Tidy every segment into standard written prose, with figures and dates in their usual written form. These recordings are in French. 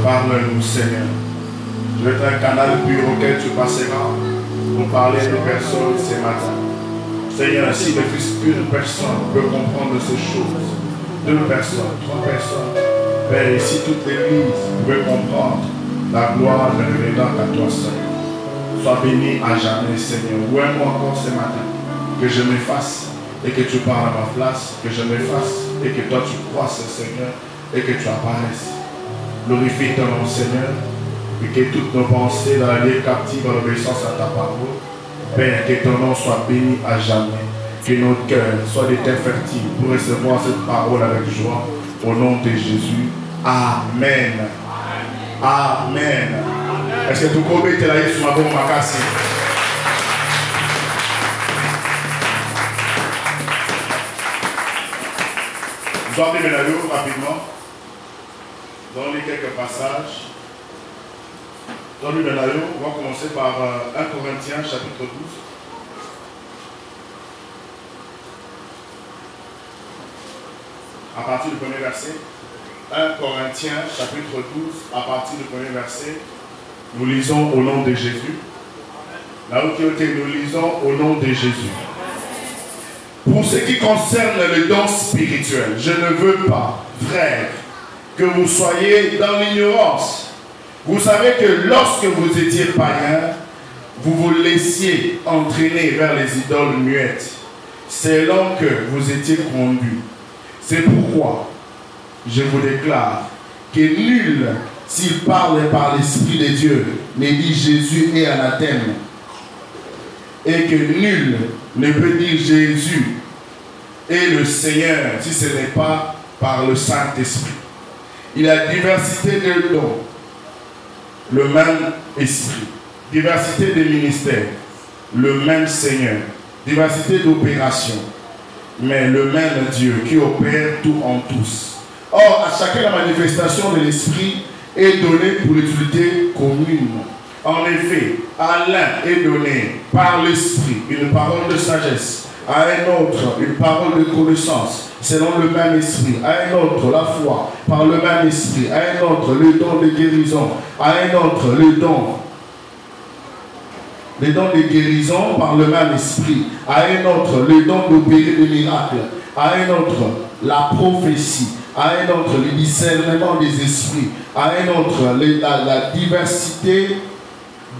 Parle-nous, Seigneur. Je vais être un canal pur auquel tu passeras pour parler à des personnes ce matin. Seigneur, si ne fût qu'une personne peut comprendre ces choses, 2 personnes, 3 personnes, Père, et si toute l'Église veut comprendre, la gloire ne reviendra qu'à toi seul. Sois béni à jamais, Seigneur. Ouais-moi encore ce matin, que je m'efface et que tu parles à ma place, que je m'efface et que toi tu croisses, Seigneur, et que tu apparaisses. Glorifie ton nom, Seigneur, et que toutes nos pensées dans la vie captive en obéissance à ta parole, Père, que ton nom soit béni à jamais, que nos cœurs soient des terres fertiles pour recevoir cette parole avec joie, au nom de Jésus. Amen. Amen. Est-ce que tu connais tes laïcs sur ma bonne macasse? Nous allons lire rapidement. Nous allons lire quelques passages. Nous allons lire, on va commencer par 1 Corinthiens chapitre 12. À partir du premier verset. 1 Corinthiens chapitre 12, à partir du premier verset. Nous lisons au nom de Jésus. Là où nous lisons au nom de Jésus. Pour ce qui concerne le don spirituel, je ne veux pas, frères, que vous soyez dans l'ignorance. Vous savez que lorsque vous étiez païens, vous vous laissiez entraîner vers les idoles muettes. C'est là que vous étiez conduits. C'est pourquoi je vous déclare que nul, s'il parle par l'Esprit de Dieu, ne dit Jésus est anathème. Et que nul ne peut dire Jésus est le Seigneur si ce n'est pas par le Saint-Esprit. Il y a diversité de dons, le même Esprit, diversité de ministères, le même Seigneur, diversité d'opérations, mais le même Dieu qui opère tout en tous. Or, à chacun la manifestation de l'Esprit est donnée pour l'utilité commune. En effet, à l'un est donné par l'Esprit une parole de sagesse, à un autre une parole de connaissance, selon le même Esprit, à un autre la foi, par le même Esprit, à un autre le don de guérison, à un autre le don de guérison par le même Esprit, à un autre le don d'opérer des miracles, à un autre la prophétie, à un autre le discernement des esprits, à un autre la diversité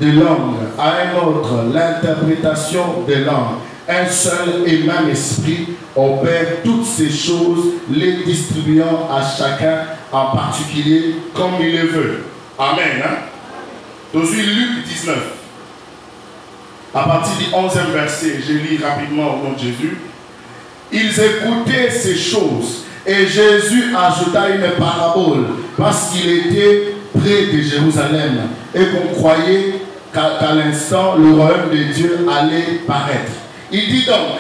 de langues, à un autre l'interprétation des langues. Un seul et même esprit opère toutes ces choses, les distribuant à chacun en particulier comme il le veut. Amen. Aujourd'hui, Luc 19. À partir du 11e verset, je lis rapidement au nom de Jésus. Ils écoutaient ces choses et Jésus ajouta une parabole parce qu'il était près de Jérusalem et qu'on croyait qu'à l'instant le royaume de Dieu allait paraître. Il dit donc,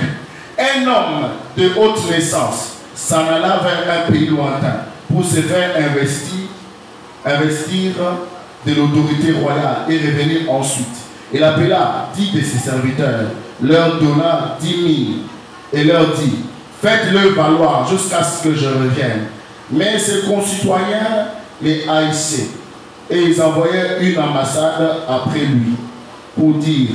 un homme de haute naissance s'en alla vers un pays lointain pour se faire investir de l'autorité royale et revenir ensuite. Il appela 10 de ses serviteurs, leur donna 10 000 et leur dit, faites-le valoir jusqu'à ce que je revienne. Mais ses concitoyens les haïssaient et ils envoyèrent une ambassade après lui pour dire,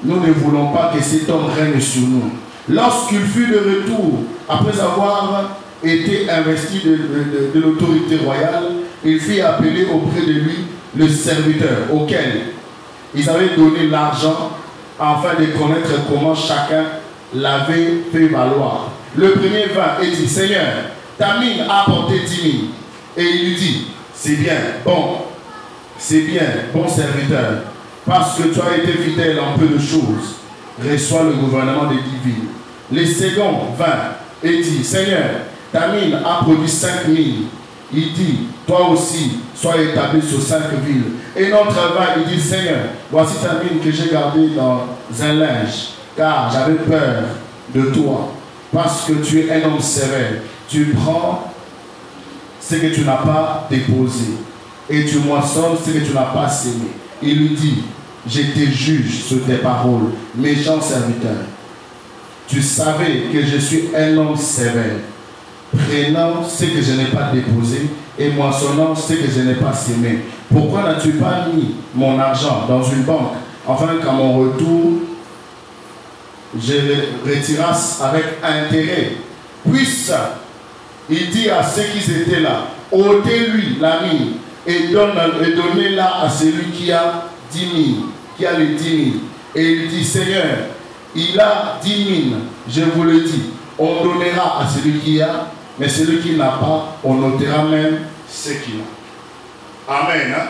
nous ne voulons pas que cet homme règne sur nous. Lorsqu'il fut de retour, après avoir été investi de l'autorité royale, il fit appeler auprès de lui le serviteur auquel ils avaient donné l'argent afin de connaître comment chacun l'avait fait valoir. Le premier vint et dit, Seigneur, ta mine a apporté 10 000. Et il lui dit, c'est bien, bon serviteur. Parce que tu as été fidèle en peu de choses, reçois le gouvernement des 10 villes. Le second vint et dit, Seigneur, ta mine a produit 5 000. Il dit, toi aussi, sois établi sur 5 villes. Et notre vint, il dit, Seigneur, voici ta mine que j'ai gardée dans un linge, car j'avais peur de toi, parce que tu es un homme sévère. Tu prends ce que tu n'as pas déposé, et tu moissonnes ce que tu n'as pas sémé. Il lui dit, je te juge sur tes paroles, méchant serviteur. Tu savais que je suis un homme sévère. prenant ce que je n'ai pas déposé et moissonnant ce que je n'ai pas sémé? Pourquoi n'as-tu pas mis mon argent dans une banque, afin qu'à mon retour, je le retirasse avec intérêt? Puisse, il dit à ceux qui étaient là, ôtez-lui la mine et donnez-la à celui qui a 10 000, qui a les 10 000. Et il dit, Seigneur, il a 10 000, je vous le dis, on donnera à celui qui a, mais celui qui n'a pas, on ôtera même ce qu'il a. Amen. Hein?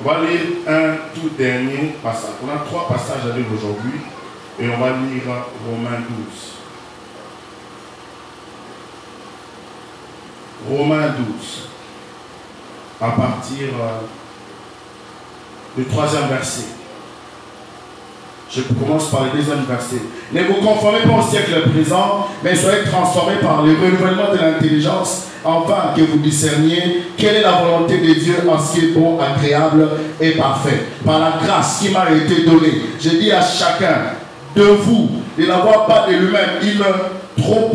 On va lire un tout dernier passage. On a 3 passages à lire aujourd'hui et on va lire Romains 12. Romains 12, à partir du 3e verset. Je commence par le 2e verset. Ne vous conformez pas au siècle présent, mais soyez transformés par le renouvellement de l'intelligence, afin que vous discerniez quelle est la volonté de Dieu en ce qui est bon, agréable et parfait. Par la grâce qui m'a été donnée, je dis à chacun de vous de n'avoir pas de lui-même une trop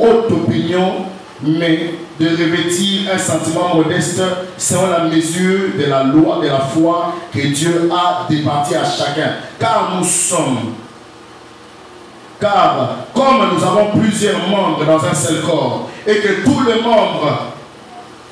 haute opinion, mais de revêtir un sentiment modeste selon la mesure de la loi, de la foi que Dieu a départie à chacun. Car comme nous avons plusieurs membres dans un seul corps, et que tous les membres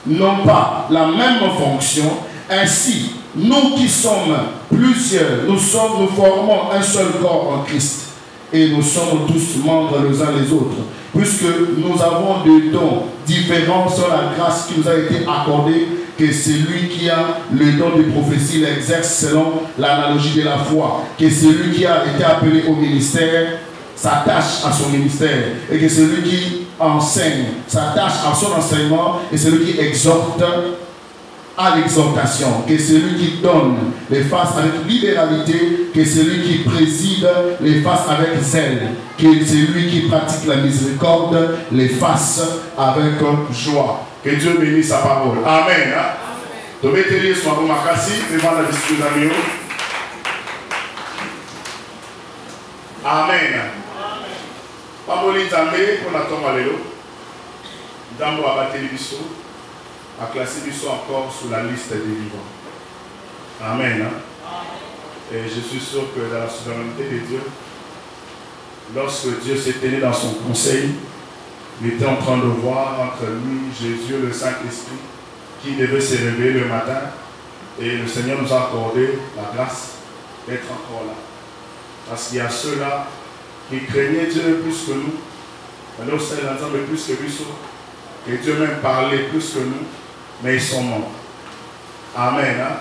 n'ont pas la même fonction, ainsi, nous qui sommes plusieurs, nous formons un seul corps en Christ. Et nous sommes tous membres les uns les autres, puisque nous avons des dons différents sur la grâce qui nous a été accordée, que celui qui a le don de prophétie l'exerce selon l'analogie de la foi, que celui qui a été appelé au ministère s'attache à son ministère, et que celui qui enseigne s'attache à son enseignement, et celui qui exhorte à l'exhortation, que celui qui donne les fasse avec libéralité, que celui qui préside les fasse avec zèle, que celui qui pratique la miséricorde les fasse avec joie. Que Dieu bénisse sa parole. Amen. Amen. Pamoli Nzambe pour la tombe à l'élo. Nzambe a battu les bisous. A classé du encore sur la liste des vivants. Amen. Hein? Et je suis sûr que dans la souveraineté de Dieu, lorsque Dieu s'est tenu dans son conseil, il était en train de voir entre lui, Jésus, le Saint-Esprit, qui devait se réveiller le matin. Et le Seigneur nous a accordé la grâce d'être encore là. Parce qu'il y a ceux-là qui craignaient Dieu plus que nous. Alors c'est l'ensemble plus que lui, que Dieu même parlait plus que nous. Mais ils sont morts. Amen. Hein?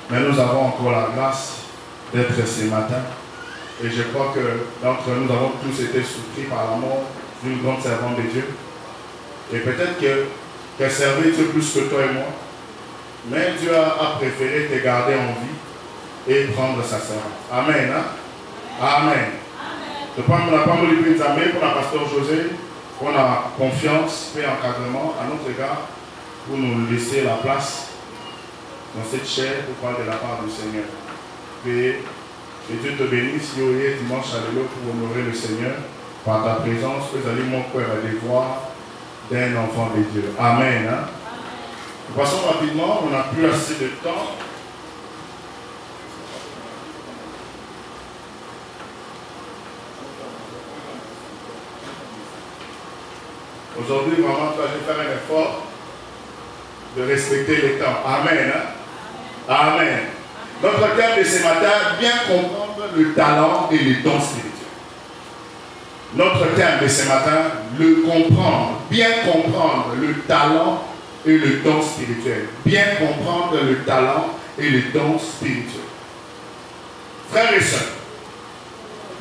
Mais nous avons encore la grâce d'être ce matin. Et je crois que d'entre nous avons tous été surpris par la mort d'une grande servante de Dieu. Et peut-être qu'elle servait Dieu plus que toi et moi. Mais Dieu a préféré te garder en vie et prendre sa servante. Amen. Hein? Amen. Je prends la parole de Dieu pour la pasteur José. On a confiance et encadrement à notre égard, pour nous laisser la place dans cette chair pour parler de la part du Seigneur. Et Dieu te bénisse, Yoé, dimanche à l'élo pour honorer le Seigneur par ta présence. Vous allez mon cœur à devoir d'un enfant de Dieu. Amen. Hein? Nous passons rapidement, on n'a plus assez de temps. Aujourd'hui, vraiment, je vais faire un effort de respecter les temps. Amen. Hein? Amen. Notre thème de ce matin, bien comprendre le talent et le don spirituel. Notre thème de ce matin, le comprendre, bien comprendre le talent et le don spirituel. Bien comprendre le talent et le don spirituel. Frères et sœurs,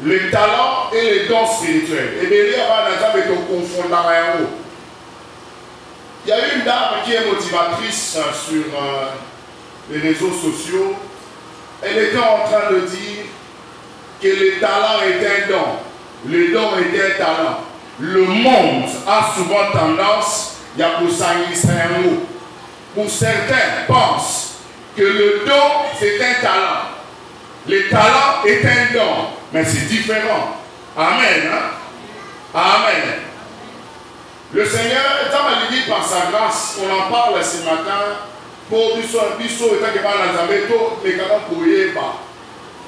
le talent et le don spirituel. Et derrière, il y a une dame qui est motivatrice sur les réseaux sociaux. Elle était en train de dire que le talent est un don. Le don est un talent. Le monde a souvent tendance, il y a pour s'agir un mot. Pour certains pensent que le don c'est un talent. Le talent est un don. Mais c'est différent. Amen. Hein? Amen. Le Seigneur, dans ma limite, par sa grâce, on en parle ce matin, pour du soir, du saut, et tant que par la zameto, les canons pour y pas.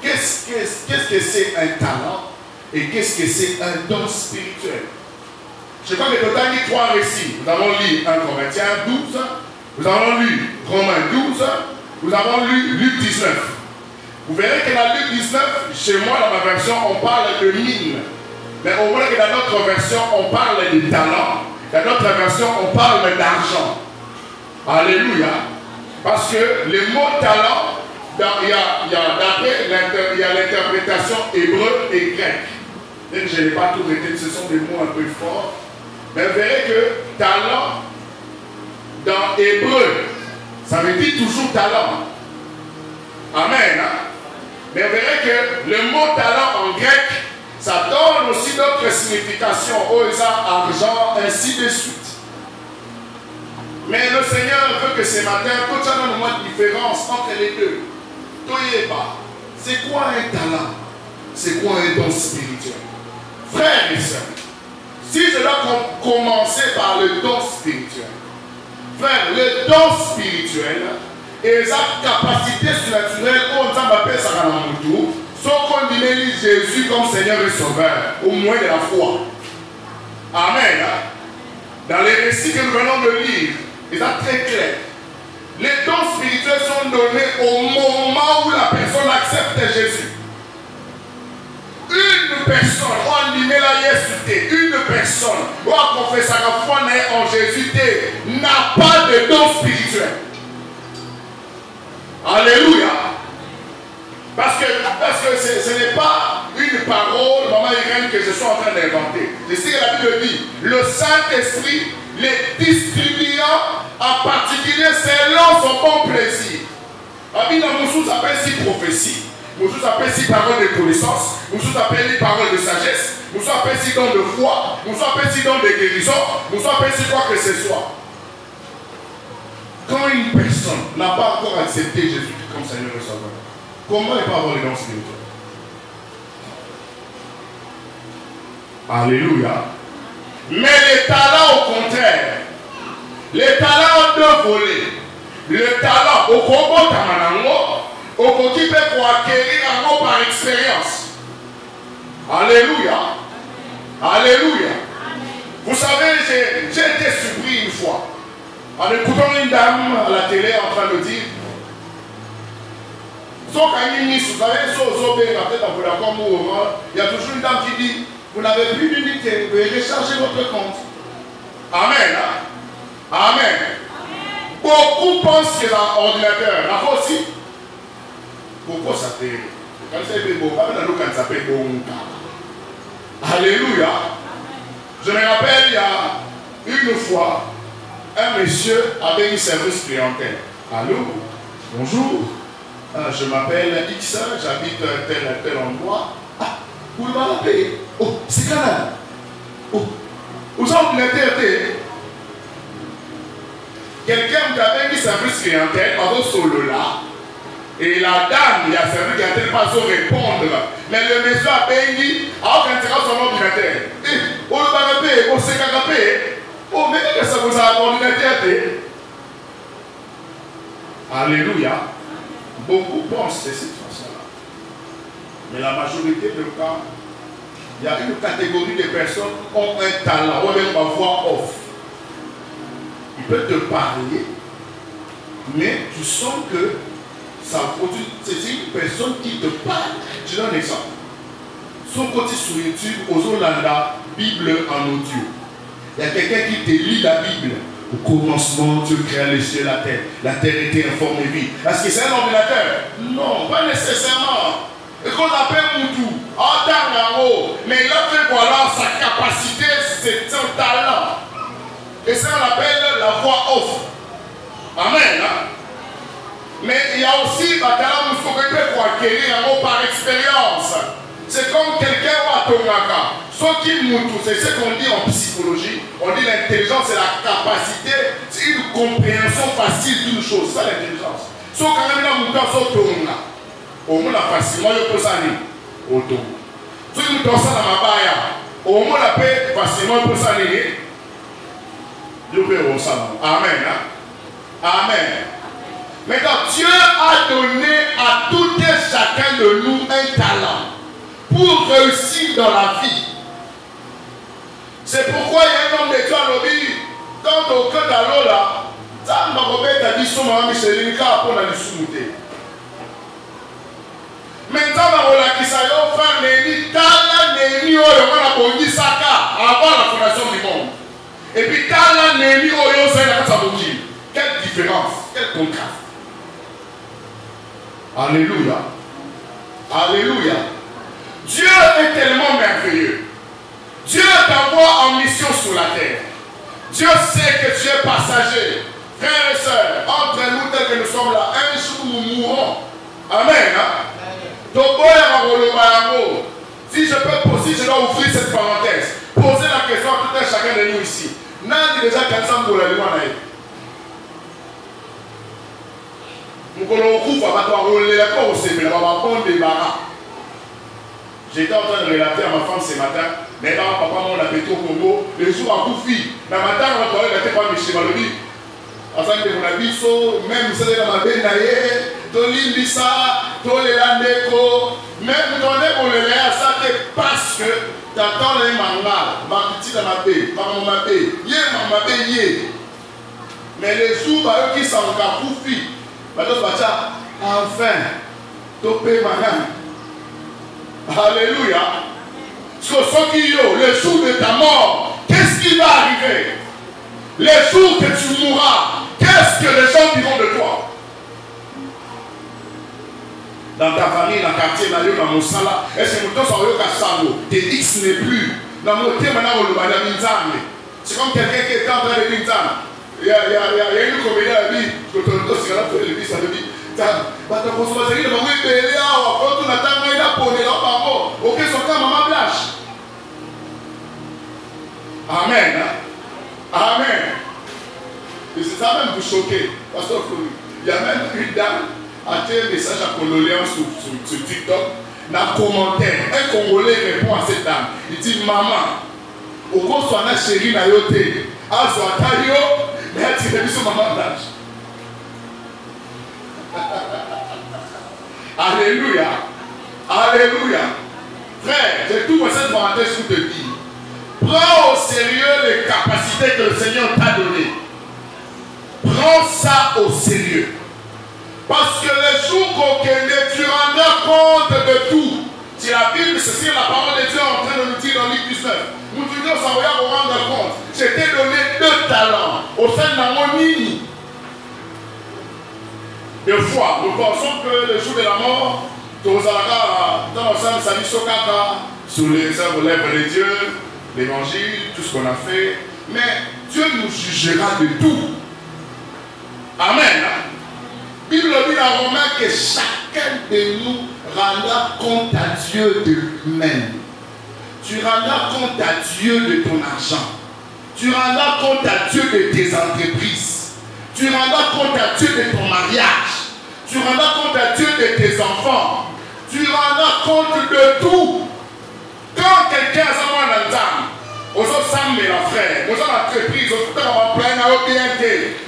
Qu'est-ce que c'est un talent et qu'est-ce que c'est un don spirituel? Je crois que total dit 3 récits. Nous avons lu 1 Corinthiens 12, nous avons lu Romains 12, nous avons lu Luc 19. Vous verrez que dans Luc 19, chez moi, dans ma version, on parle de mine. Mais au moins que dans notre version, on parle de talent. Dans notre version, on parle d'argent. Alléluia. Parce que le mot talent, il y a l'interprétation hébreu et grec. Même je n'ai pas tout retenu, ce sont des mots un peu forts. Mais vous verrez que talent, dans hébreu, ça veut dire toujours talent. Amen. Hein? Mais vous verrez que le mot talent en grec, ça donne aussi d'autres significations. Oisa, argent, ainsi de suite. Mais le Seigneur veut que ce matin, quand tu as une différence entre les deux, c'est quoi un talent? C'est quoi un don spirituel? Frères et sœurs, si je dois commencer par le don spirituel, frère, le don spirituel et sa capacité surnaturelle, on t'appelle ça dans mon tour, sauf qu'on dit Jésus comme Seigneur et Sauveur, au moins de la foi. Amen. Dans les récits que nous venons de lire, c'est très clair. Les dons spirituels sont donnés au moment où la personne accepte Jésus. Une personne, on dit une personne, on confesse sa foi en Jésus n'a pas de don spirituel. Alléluia. Parce que ce n'est pas une parole, maman Irène, que je suis en train d'inventer. Je sais que la Bible dit, le Saint-Esprit les distribuant en particulier selon son bon plaisir. Abina Moussou s'appelle si prophétie, Moussou s'appelle si parole de connaissance, Moussou s'appelle si parole de sagesse, Moussou s'appelle si don de foi, Moussou s'appelle si don de guérison, Moussou s'appelle si quoi que ce soit. Quand une personne n'a pas encore accepté Jésus comme Seigneur et Sauveur, comment il peut avoir les dons spirituels? Alléluia. Mais les talents, au contraire, les talents ont deux volets. Le talent, au combo tamanango, au côté pour acquérir un mot par expérience. Alléluia. Alléluia. Vous savez, j'ai été surpris une fois en écoutant une dame à la télé en train de dire, vous savez, il y a toujours une dame qui dit, vous n'avez plus d'unité, vous pouvez recharger votre compte. Amen. Hein? Amen. Beaucoup pensent que l'ordinateur, la fois aussi, beaucoup s'appellent. Quand ça s'appelle bon, quand ça s'appelle bon. Alléluia. Je me rappelle, il y a une fois, un monsieur avait une service clientèle. Allô, bonjour, je m'appelle X, j'habite tel endroit. Ah, vous m'avez appelé. Oh, c'est Canada. Oh, vous avez l'intérêt. Quelqu'un qui avait mis service clientèle, par exemple, solo là, et la dame, il a servi clientèle, pas sans répondre. Mais le monsieur a payé, alors qu'un tirage son ordinateur. Et, on le va payer, on s'est qu'à payer. Oh, mais qu'est-ce que ça vous a ordinateur? Alléluia. Beaucoup pensent de cette façon-là. Mais la majorité des cas, il y a une catégorie de personnes qui ont un talent, ou même ma voix off. Il peut te parler, mais tu sens que ça produit. C'est une personne qui te parle. Je donne un exemple. Son côté sur YouTube, aux la Bible en audio. Il y a quelqu'un qui te lit la Bible. Au commencement, Dieu créa les cieux et la terre. La terre était informe et vide. Est-ce que c'est un ordinateur? Non, pas nécessairement. Et qu'on appelle Moutou, mais il a fait voilà sa capacité, c'est son talent. Et ça on appelle la voix off. Amen. Hein? Mais il y a aussi la talent pour acquérir un mot par expérience. C'est comme quelqu'un à Tongaka. Ce qui Moutou, c'est ce qu'on dit en psychologie. On dit l'intelligence, c'est la capacité, c'est une compréhension facile d'une chose. C'est ça l'intelligence. Ce quand même là, Moutou, c'est Tongaka. Au moins la facilement, il peut s'aller au dos. Si nous pensons à ma baille, au moins la paix facilement, il peut s'aller. Amen. Amen. Maintenant, Dieu a donné à tout et chacun de nous un talent pour réussir dans la vie. C'est pourquoi il y a un homme de Dieu à l'obéir. Quand au cœur d'allô là, ça m'a repris ta dit son maman Micheline car pour la sous-mouter. Maintenant, on a qui ça y est, frère Némi, Tala Némi, on a bondi Saka avant la fondation du monde. Et puis Tala Némi, on a la Saboki. Quelle différence, quel contraste. Alléluia. Alléluia. Dieu est tellement merveilleux. Dieu t'envoie en mission sur la terre. Dieu sait que tu es passager. Frères et sœurs, entre nous tels que nous sommes là, un jour nous mourrons. Amen. Si je dois ouvrir cette parenthèse, poser la question à tout un chacun de nous ici. N'a déjà qu'un sang pour la loi. J'étais en train de relater à ma femme ce matin, mais là, papa m'a appelé au Congo, le jour à Koufi. Le matin, on va relater par Michel Malobi. Afin que mon abisso, même si c'est dans ma benaye, Toli Lisa, Toli Landeko, même dans les bolés, ça c'est parce que t'attends les mangas, ma petite ma paix, ma paix, yé ma paix, yé. Mais les jours qui sont en Koufi, enfin, topé ma. Alléluia. Le jour de ta mort, qu'est-ce qui va arriver? Les jours que tu mourras, qu'est-ce que les gens diront de toi? Dans ta famille, dans le quartier, dans mon sala, est-ce que nous sommes tes X n'est plus. Dans mon thème, c'est comme quelqu'un qui est en train de dire il y a une comédie à la vie, je te le dis, ça veut dire. Amen. Amen. Et c'est ça même vous choquer. Pasteur Flori. Il y a même une dame a fait un message à Congolais sur TikTok. Dans le commentaire, un Congolais répond à cette dame. Il dit maman, au cours soit la chérie na yote, à soit taillot, mais elle tire sur maman d'âge. Alléluia. Alléluia. Frère, j'ai tout cette parenthèse pour te dire. Prends au sérieux les capacités que le Seigneur t'a données. Prends ça au sérieux. Parce que les jours qu'on connaît, tu rendras compte de tout. Si la Bible, c'est sur la parole de Dieu en train de nous dire dans Luc 19. Nous devons savoir nous rendre compte. Je t'ai donné 2 talents au sein de mon nid. Des fois, nous pensons que le jour de la mort, dans le sein de Sami Sokaka, sous les œuvres de Dieu, l'évangile, tout ce qu'on a fait, mais Dieu nous jugera de tout. Amen. La Bible dit dans Romains que chacun de nous rendra compte à Dieu de lui-même. Tu rendras compte à Dieu de ton argent. Tu rendras compte à Dieu de tes entreprises. Tu rendras compte à Dieu de ton mariage. Tu rendras compte à Dieu de tes enfants. Tu rendras compte de tout. Quand quelqu'un a sa l'entame, aux autres femmes et la frère, aux autres entreprises, aux autres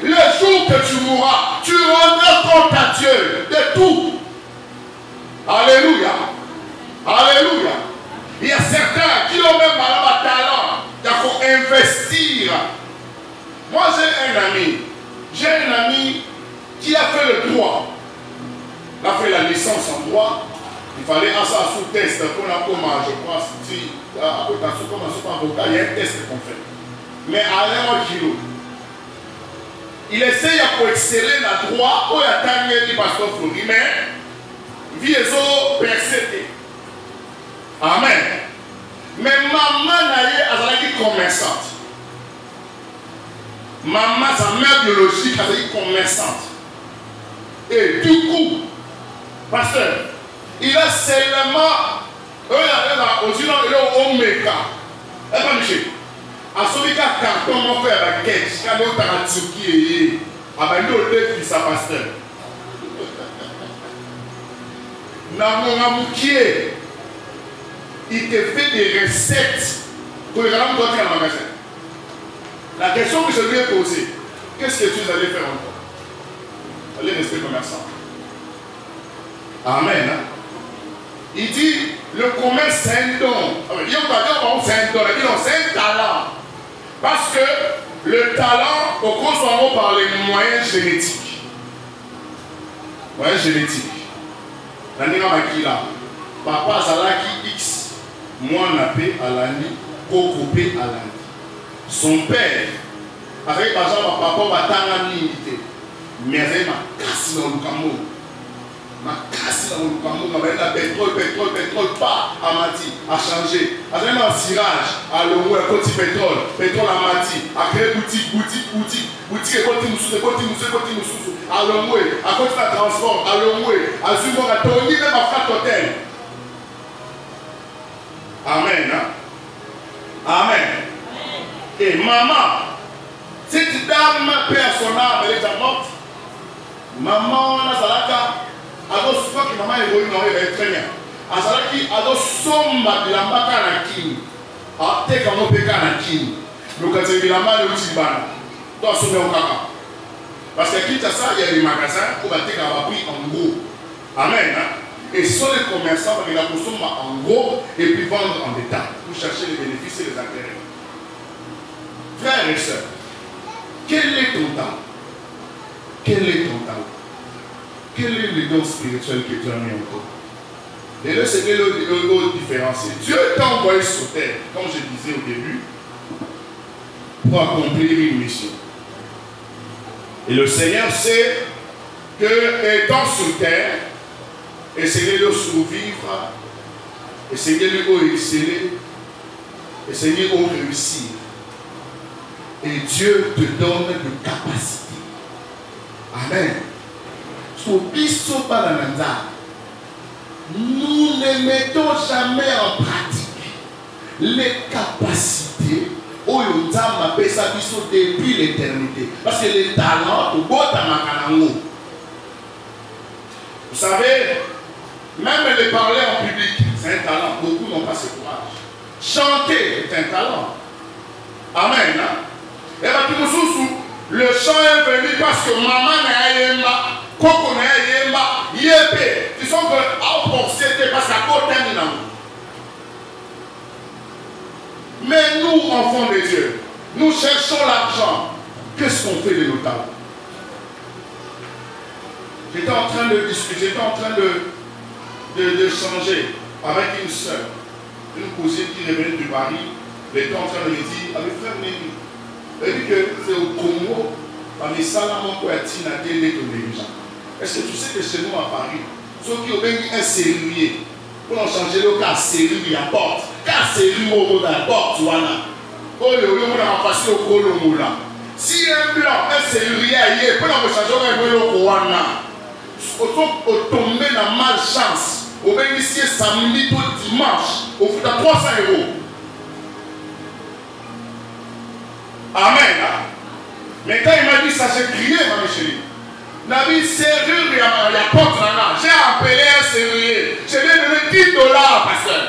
le jour que tu mourras, tu rendras compte à Dieu de tout. Alléluia. Alléluia. Il y a certains qui ont même un talent. Il faut investir. Moi j'ai un ami qui a fait le droit. Il a fait la licence en droit. Il fallait un sous-test pour la commande, je crois. Si comme un avocat, il y a un test qu'on fait. Mais à l'heure kilo, il essaye pour exceller dans le droit, où il y a tant de pasteur Flori, mais il est persécuté. Amen. Mais maman est commerçante. Maman, sa mère biologique, elle est commerçante. Et du coup, pasteur, il a seulement il a omega. Elle va me à celui qui a carton, mon frère, avec caisse, quand on a Tsuki, avec nous, deux fils à pasteur. Namoukié, il te fait des recettes pour les gens dans le magasin. La question que je lui ai posée, qu'est-ce que tu allais faire encore? Allez rester commerçant. Amen. Hein? Il dit, le commerce c'est un don. Il dit, c'est un don. Il dit, non, c'est un talent. Parce que le talent, au gros, par les moyens génétiques. Moyens génétiques. Papa Zalaki X, moi napé à l'année, Kokopé à l'année. Son père, avec par exemple, papa Batanga Nité, mais avec ma casse dans le camo. Ma casse dans le camo, avec la pétrole, pas à Mati, à changer. Avec un cirage, à l'eau, à côté pétrole à Mati, à créer boutique, et côté moussou, à l'eau, à côté de la transport, à l'eau, à Zumo, à Tony, même à Frat Hotel. Amen. Hein? Amen. Et maman, cette dame personnelle, elle est déjà morte. Maman, Nazalaka, ado souvent que maman est venue, elle est très bien. Azalaki, ado somba de la mbaka na kini. A te kamo peka na kini. Donc quand il y a mal de bana. Toi, sommet au kaka. Parce que quitte à ça, il y a des magasins où on va prix en gros. Amen. Hein? Et ce sont les commerçants qui la consomment en gros et puis vendre en détail pour chercher les bénéfices et les intérêts. Frères et sœurs, quel est ton talent? Quel est ton talent? Quel est le don spirituel que tu as mis en toi? Et là, c'est le différencier. Dieu t'a envoyé sur terre, comme je disais au début, pour accomplir une mission. Et le Seigneur sait que, étant sur terre, essayez de survivre, essayez de exceller, essayez de réussir. Et Dieu te donne de capacité. Amen. Nous ne mettons jamais en pratique les capacités où nous avons depuis l'éternité. Parce que les talents, vous savez, même les parler en public, c'est un talent. Beaucoup n'ont pas ce courage. Chanter est un talent. Amen. Hein? Et bien, le chant est venu parce que maman n'a yemba, coco n'a yemba, yépé. Ils sont que posséder parce qu'à côté de nous. Mais nous, enfants de Dieu, nous cherchons l'argent. Qu'est-ce qu'on fait de nos talents? J'étais en train de discuter, j'étais en train de changer avec une soeur, une cousine qui revenait du Paris. Elle était en train de me dire, avec frère Némi, elle dit que c'est au Congo, parmi Salamon pour être télé de dirigeant. Est-ce que tu sais que chez nous à Paris, ceux qui ont mis un serrurier, pour changer le cas serrurier à porte, car serrurier à porte, voilà. Oh, le lieu où on a passé au Colombo là. Si un blanc, un serrurier ailleurs, pour changer le Kowana, au tomber dans malchance, au bénéficier samedi tout dimanche, au fout à 300 €. Amen. Hein? Mais quand il m'a dit ça, j'ai crié, ma chérie. Il a dit, serrure, il y a porte là. J'ai appelé un serrurier. Je lui ai donné $10, pasteur.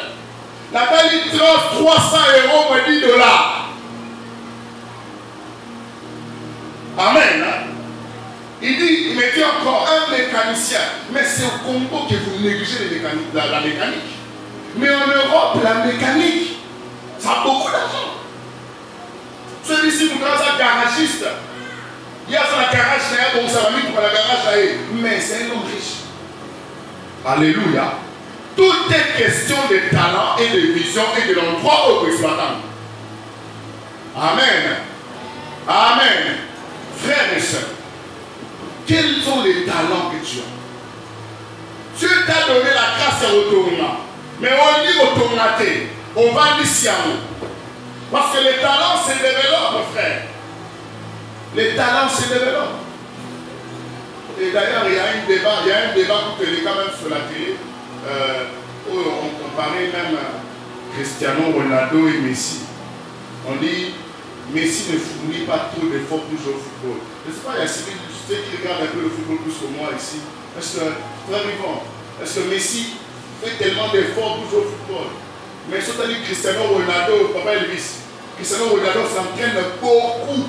La belle, il trosse 300 €, mais $10. Amen. Hein? Il dit, il me dit encore un mécanicien. Mais c'est au Congo que vous négligez la mécanique. Mais en Europe, la mécanique, ça a beaucoup d'argent. Celui-ci, vous connaissez un garagiste. Il y a son garage, donc ça va mis pour la garage. Mais c'est un homme riche. Alléluia. Tout est question de talent et de vision et de l'endroit où il faut attendre. Amen. Amen. Frères et sœurs, quels sont les talents que tu as? Dieu t'a donné la grâce à autonomie. Mais on dit autonomie, on va dire si à nous. Parce que les talents se développent, frère. Les talents se développent. Et d'ailleurs, il y a un débat que les quand même sur la télé, où on comparait même Cristiano Ronaldo et Messi. On dit, Messi ne fournit pas trop d'efforts pour jouer au football. Je ne sais pas, il y a ceux qui regardent un peu le football plus que moi ici. Est-ce que Messi fait tellement d'efforts pour jouer au football? Mais si on dit Cristiano Ronaldo, Papa Elvis, Cristiano Ronaldo s'entraîne beaucoup.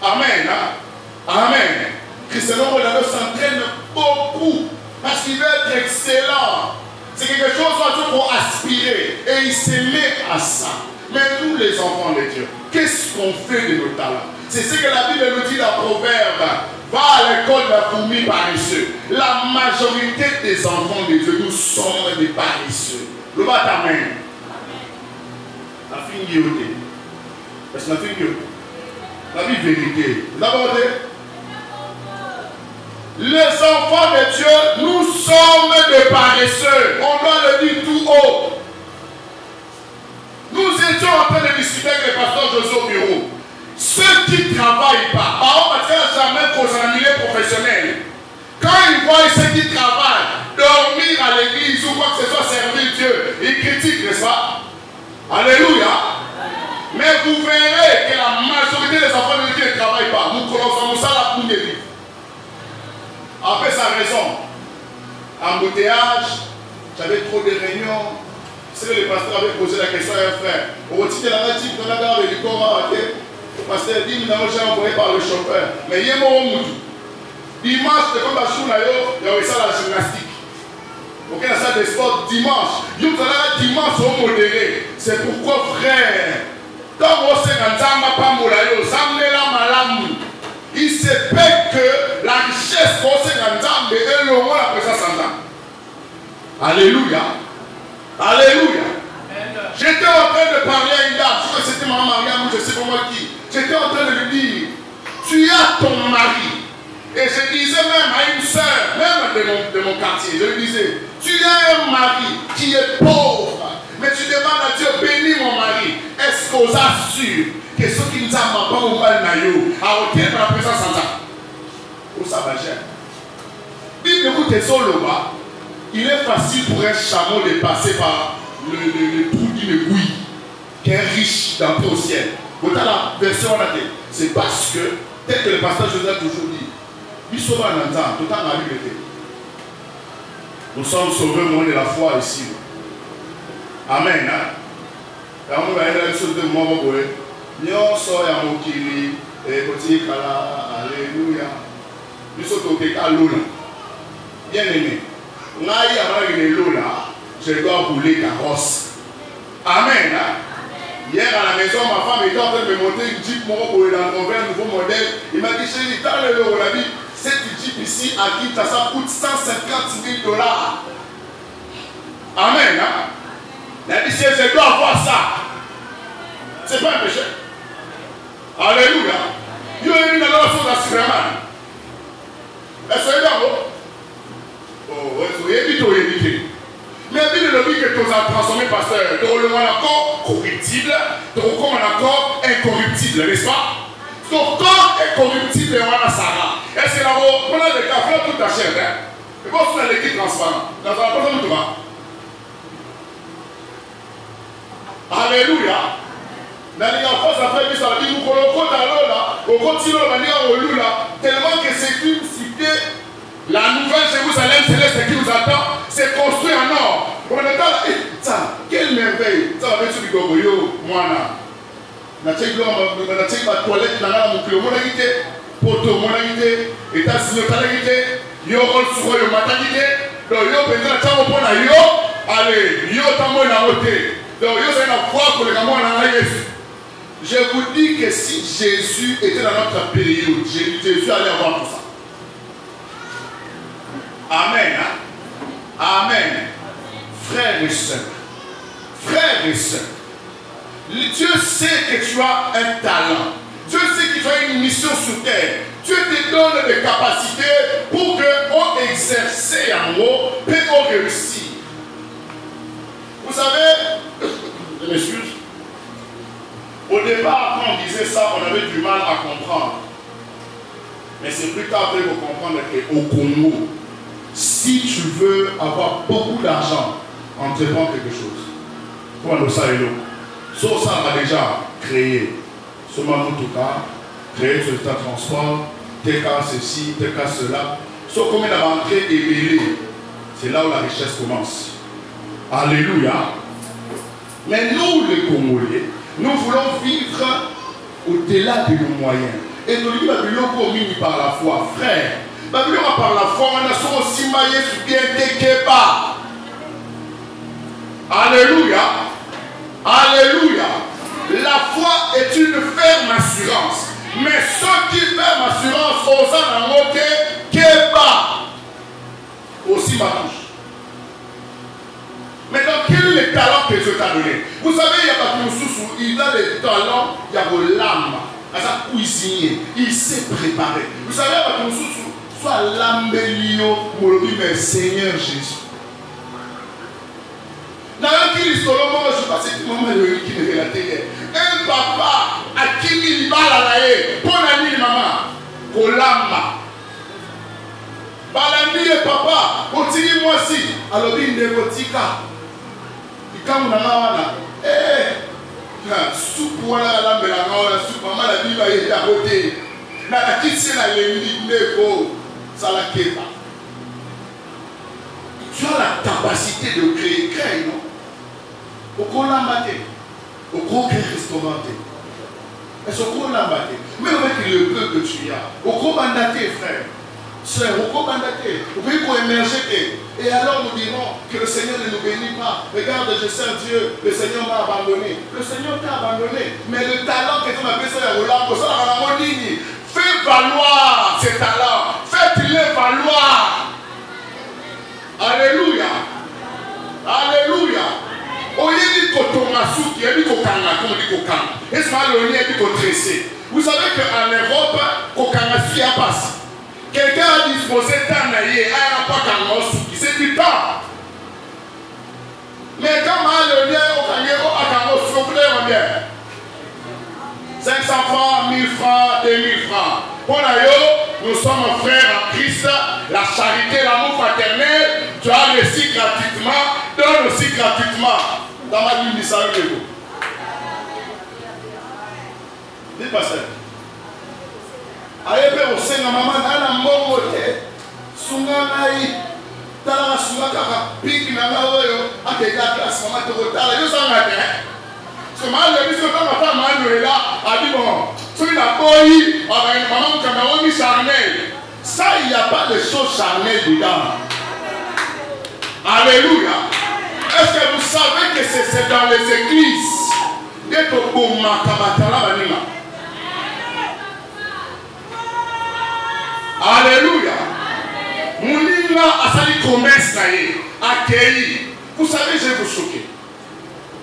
Amen. Hein? Amen. Cristiano Ronaldo s'entraîne beaucoup parce qu'il veut être excellent. C'est quelque chose pour aspirer et il se met à ça. Mais nous les enfants de Dieu, qu'est-ce qu'on fait de nos talents? C'est ce que la Bible nous dit dans Proverbe. Va à l'école de la fourmi paresseux. La majorité des enfants de Dieu, nous sommes des paresseux. Le bas ta main. La fin guilloté. Parce que la fin guilloté. La vie vérité. D'abord, les enfants de Dieu, nous sommes des paresseux. On doit le dire tout haut. Nous étions en train de discuter avec le pasteur José au bureau. Ceux qui ne travaillent pas, par exemple, parce qu'il n'y a jamais qu'aux milieu professionnel, quand ils voient ceux qui travaillent dormir à l'église ou quoi que ce soit servir Dieu, ils critiquent, n'est-ce pas? Alléluia. Mais vous verrez que la majorité des enfants de Dieu ne travaillent pas. Nous connaissons ça là pour vivre. Après sa raison, embouteillage, j'avais trop de réunions. C'est que le pasteur avait posé la question à un frère. Au titre de la nature, dans la gare de l'Icora, le pasteur dit, nous avons envoyé par le chauffeur. Mais il y a un moment dimanche, comme la journée, il y a eu ça la gymnastique. Ok, la salle de sport dimanche. Il y a dimanche au modéré. C'est pourquoi, frère, quand on s'est pas moulayo, ça me la malamou. Il se peut que la richesse qu'on s'est dans est le roi la présence en temps. Alléluia. Alléluia. J'étais en train de parler à une dame, je crois que c'était maman Mariam, je ne sais pas moi qui. J'étais en train de lui dire, tu as ton mari. Et je disais même à une soeur, même de mon quartier, je lui disais, tu as un mari qui est pauvre, mais tu demandes à Dieu, bénis mon mari. Est-ce qu'on s'assure que ceux qui nous ont pas au mal naïo, à hauteur de la présence en temps? Où ça va gérer? Bible écoute solo bas. Il est facile pour un chameau de passer par le trou d'une bouille qui est riche d'entrer au ciel. Vous avez la version en athée. C'est parce que, tel que le pasteur Joseph a toujours dit, il sauve un entend, tout le temps la Bible était. Nous sommes sauvés au moment de la foi ici. Amen. Quand on va aller sur le moment où nous sommes à Mokili, et petit Kala, alléluia. Nous sommes au Kekaloula. Bien aimé. Je dois rouler carrosse. Amen. Hier à la maison, ma femme était en train de me monter une Jeep pour un nouveau modèle. Il m'a dit, chérie, t'as le euro, la vie. Cette Jeep ici, à Kinshasa, ça coûte 150 000 $. Amen. Il a dit, je dois avoir ça. C'est pas un péché. Alléluia. Il y a une chose à Siraman. Est-ce que c'est d'accord? Oh, évitez. Mais bien le but que tu as transformé, pasteur, tu as le accord corruptible, tu as un accord incorruptible, n'est-ce pas? Ton corps est corruptible et on a Sarah. Est-ce que là, on a le café toute ta chair, hein? Et bon, c'est l'équipe transparent. Dans la personne, tu vas. Alléluia. Dans les enfants, ça fait que ça dit, vous continue à venir là, tellement que c'est une cité. La nouvelle Jérusalem céleste qui nous attend, c'est construit en or. On est là, ça, quelle merveille. Ça va mettre sur le gogoyo, moi là. On a checké ma toilette, on a mon clé, mon agité, poto, mon agité, état signé, mon agité, yo, on se voit, yo, ma agité, donc yo, pendant la chambre, on a yo, allez, yo, tambo, na moté. Donc yo, c'est une fois pour les gamins, on a Jésus. Je vous dis que si Jésus était dans notre période, Jésus allait avoir tout ça. Amen. Hein? Amen. Frères et sœurs. Frères et sœurs. Dieu sait que tu as un talent. Dieu sait que tu as une mission sur terre. Dieu te donne des capacités pour qu'on exerce en haut, pour qu'on réussisse. Vous savez, je m'excuse. Au départ, quand on disait ça, on avait du mal à comprendre. Mais c'est plus tard que vous comprendre qu'au Congo, si tu veux avoir beaucoup d'argent, entreprends quelque chose. Pour nous ça et nous. Sauf ça, on a déjà créé. Ce moment, en tout cas, créé ce transport, tel cas ceci, tel cas cela. Sauf comme il a rentré et mêlé. C'est là où la richesse commence. Alléluia. Mais nous, les Congolais, Nous voulons vivre au-delà de nos moyens. Et nous disons que par la foi, frère. Par la foi, on a aussi maillé sur bien Tekeba. Alléluia. Alléluia. La foi est une ferme assurance. Mais ceux qui ferment assurance aux en monter, Keba. Aussi ma touche. Maintenant, quel est le talent que Dieu t'a donné? Vous savez, il y a pas de sous, il a le talent, il y a vos lames. À sa cuisinier, il s'est préparé. Vous savez, il y a pas de sous, soit l'ambelio, mais Seigneur Jésus. Dans un qui je ne sais pas si tu m'as dit qui me relatait. Un papa à qui il va la laïe, pour la nuit, maman, Kolamba. Balandi et papa, continue moi aussi. Alors, il ne botika. Il quand on a là, soupe voilà la mélange, soupe maman la vie va y à côté. La kitchen a l'ennemi ça la quête. Tu as la capacité de créer, non? Au Kolambate, au Koké restaurant. Est-ce au Kolambate? Mais avec le peu que tu as, au Kolambate, frère. Sœur, au Kolambate, vous pouvez pour émerger. Et alors nous dirons que le Seigneur ne nous bénit pas. Regarde, je sers Dieu, le Seigneur m'a abandonné. Le Seigneur t'a abandonné. Mais le talent que tu m'as fait, c'est la Roland, ça la ligne. Fais valoir ces talents. Faites-les valoir. Alléluia. Alléluia. Au lieu de Kotomasu, il y a du Kokanga, comme on dit Kokanga. Et ce matin, il y a du Kotressé. Vous savez qu'en Europe, Kokanga, s'y a passé. Quelqu'un a disposé d'un aïe, un pas Kangosu, c'est du temps. Mais quand on a au Kangosu, vous voulez bien. 500 francs, 1000 francs, 2000 francs. Pour nous sommes frères en Christ, la charité, l'amour fraternel, tu as reçu gratuitement, donne aussi gratuitement. Dans ma vie, ça arrive. Dis pas ça. Aye pe osenga mama na mbongo te sunga ngai tala sunga kaka piki na ngayo akeka classe mama to tala yo sanga te so ma le biso ka mata ma no là a dit bon so il a boyi maman kama woni charnel ça il y a pas de choses charnelles dedans. Alléluia. Est-ce que vous savez que c'est dans les églises d'être au bon makabatala banima. Alléluia. Moulina asali commerce accueilli. Vous savez, je vais vous choquer.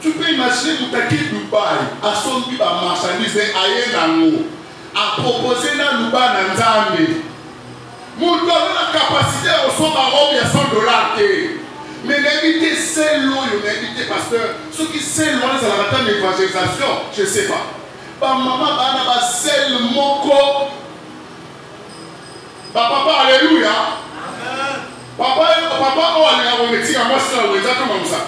Tu peux imaginer que tu as quitté Dubaï, à son but à marchandises, à proposer dans Dubaï dans Zambie. Nous avons la capacité au son baron de $100. Mais n'invitez c'est loin, n'invitez pasteur. Ceux qui c'est loin, c'est la bataille d'évangélisation, je ne sais pas. Maman, c'est le moko. Papa, alléluia. Papa, oh, on est à moi, c'est exactement ça.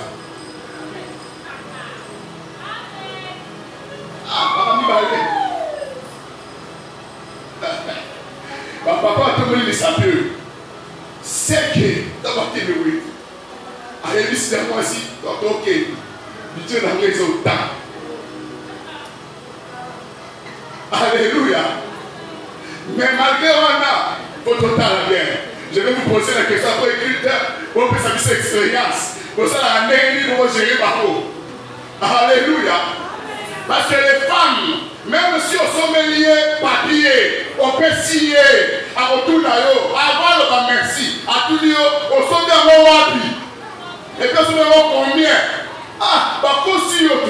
Ah, papa, mi balé. Papa, tout le monde s'appelle. C'est que, d'abord, tu es oui. Allez, ici, moi aussi, ok. Dieu n'a pas au temps. Alléluia. Mais malgré on a votre temps bien. Je vais vous poser la question pour écrire pour que ça puisse expérience. Pour ça, la année, nous allons gérer par vous. Alléluia. Parce que les femmes, même si on sommelier, papier, on peut signer, à retour d'ailleurs, avant le merci, à tout dire, on somme bien wapi. Et puis on somme combien? Ah, bah, si ok,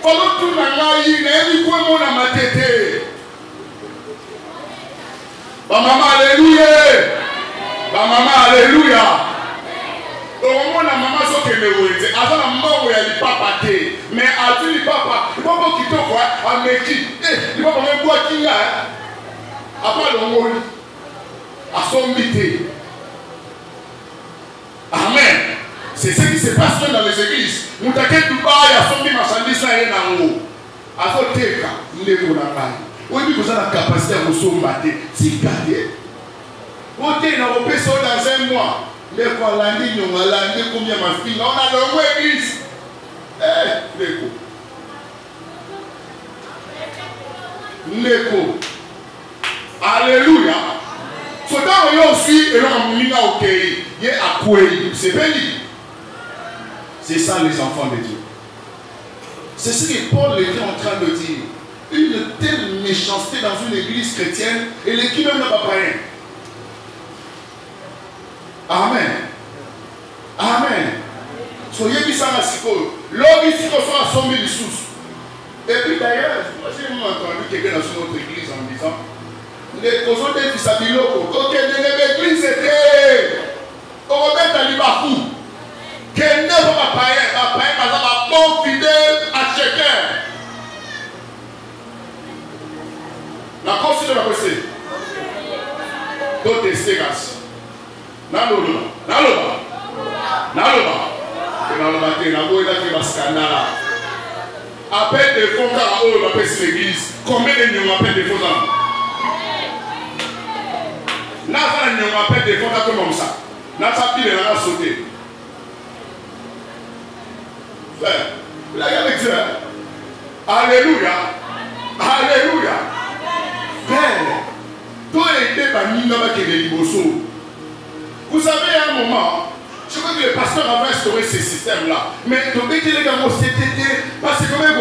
pendant tout le monde, il y a un peu de ma tête. Bah, maman, alléluia. Bah, maman, alléluia. Au moment où la maman s'est fait avant la mort, il y a du papa. Mais à tout le papa, il ne peut pas quitter quoi, à Meki. Il ne peut pas même boire qui là. Après le monde, à son mité. Amen. C'est ce qui se passe dans les églises. Nous t'inquiète pas, il y a son mité marchandise là et dans l'eau. À son téka, nous ne pouvons pas. Oui, vous avez la capacité à vous sauver. Si gardez. Vous êtes dans un mois. Mais quand la ligne, on a l'année combien ma fille, on a le mot église. Eh, Neko. Alléluia. C'est ça les enfants de Dieu. C'est ce que Paul était en train de dire. Une telle méchanceté dans une église chrétienne et l'équipe même n'a pas pareil. Amen. Amen. Soyez mis ça à l'homme ici reçoit à 100 000 sous. Et puis d'ailleurs, j'ai entendu quelqu'un dans une autre église en disant les causes des fils à Biloko, ok, l'église était au Robert Talibakou, qui n'est pas païen, par exemple, bon fidèle à chacun. La cause de la pensée. D'autres ségas. Naloba. Appel de faux car on appelle l'église. Combien de nous appellent des faux hommes? N'a pas de nous appelle des faux hommes comme ça. N'a pas de nous sauter. Frère, vous l'avez avec Dieu. Alléluia. Alléluia. Frère, toi et les bannis n'ont pas que les libosos. Vous savez, à un moment, je crois que le pasteur avait instauré ce système-là. Mais donc, les gars, parce que quand même,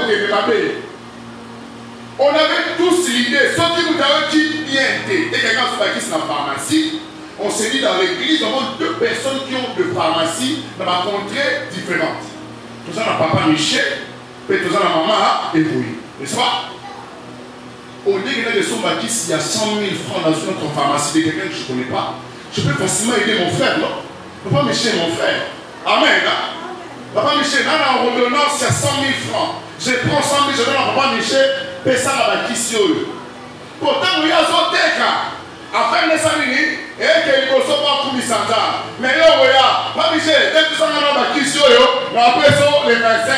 on avait tous l'idée, sauf que vous avez dit bien, dès quelqu'un qui dans la pharmacie, on s'est dit dans l'église, on a deux personnes qui ont de pharmacie dans ma contrée différente. Tout ça, dans papa Michel, et tout ça, dans maman Éboué. N'est-ce pas? Au lieu qu'il y a des sommes bâtisses, il y a 100 000 francs dans une autre pharmacie de quelqu'un que je ne connais pas. Je peux facilement aider mon frère, non? Papa Michel, mon frère. Amen. Papa Michel, là, en redonnance, il y a 100 000 francs. Je prends 100 000, je donne à Papa Michel, paie ça à la bâtisse. Pourtant, il y a des cas. Afin de s'amener, et qu'il ne soit pas pour les sandales. Mais là, Papa Michel, dès que ça dans la bâtisse, après ça, les 25.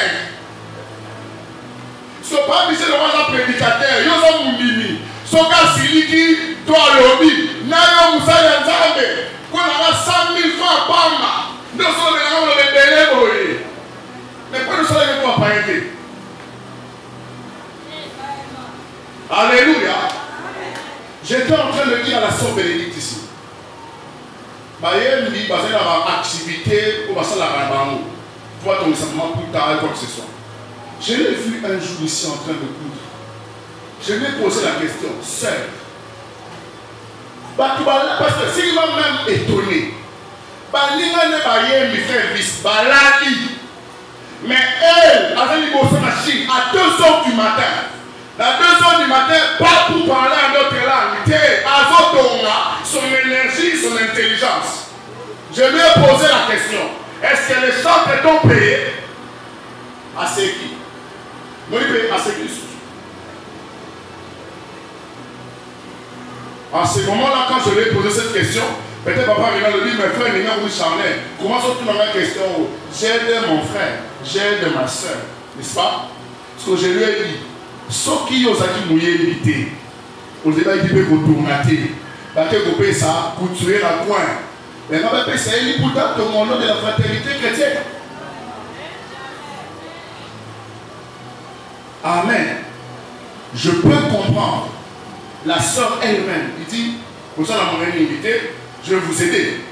Ce Papa Michel, le roi prédicateur, il y a un mimi. Ce gars, c'est lui qui doit le hobby. N'a Moussa Yanzambe. Qu'on a 100 000 francs par mois. Nous sommes les délais. Mais pourquoi nous sommes les gens pas aider? Alléluia. J'étais en train de dire à la sœur Bénédicte ici. Elle me dit, basé dans l'activité, au bassin de la Rabamou. Toi, ton simplement plus tard, quoi que ce soit. Je l'ai vu un jour ici en train de coudre. Je lui ai posé la question, sœur. Parce que s'il m'a même étonné, mais elle, avec les bosses machines, à 2h du matin, à 2h du matin, pas pour parler en notre langue, à son énergie, son intelligence. Je lui ai posé la question, est-ce que les choses sont payées à ce qui? Moi, je paye à ce qui. En ce moment-là, quand je lui ai posé cette question, peut-être papa vient de dire, mes frères, les gars, vous charnez. Comment sont-ils dans la question? J'aide mon frère, j'aide ma soeur, n'est-ce pas? Ce que je lui ai dit, ce qui ont dit mouillé éviter, au début, il peut retourner. Parce que vous payez ça, pour tuer la coin. Mais on va payer ça, il est pourtant au nom de la fraternité chrétienne. Amen. Je peux comprendre. La sœur elle-même, il dit, pour ça, la mon invité, je vais vous aider.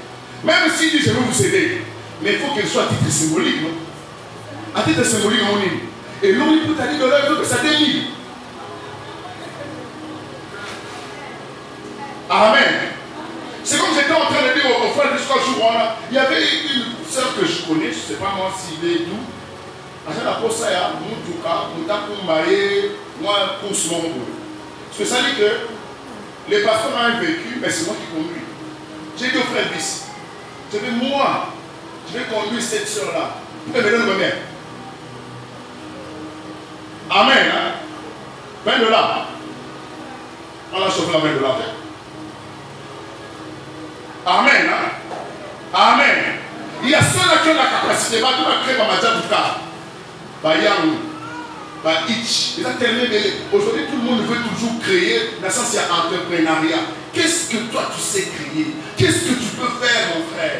Même s'il dit, je vais vous aider, mais il faut qu'il soit à titre symbolique, non? À titre symbolique, on dit. Et l'on dit, tout à dire de l'heure, il faut que ça délie. Amen. C'est comme j'étais en train de dire au frère jusqu'à jour, il y avait une sœur que je connais, je ne sais pas moi s'il est d'où. À la pose ça, moi, pour ce moment. Parce que ça dit que les pasteurs ont un véhicule, mais c'est moi qui conduis. J'ai dit au frère Bis, je vais conduire cette soeur-là. Elle me donne ma mère. Amen. Hein? 20 $. On a chauffé la 20 $. Amen. Hein? Amen. Il y a ceux-là qui ont la capacité de créer ma madjadouka. Aujourd'hui, tout le monde veut toujours créer, dans le sens il y a entrepreneuriat. Qu'est-ce que toi tu sais créer? Qu'est-ce que tu peux faire, mon frère?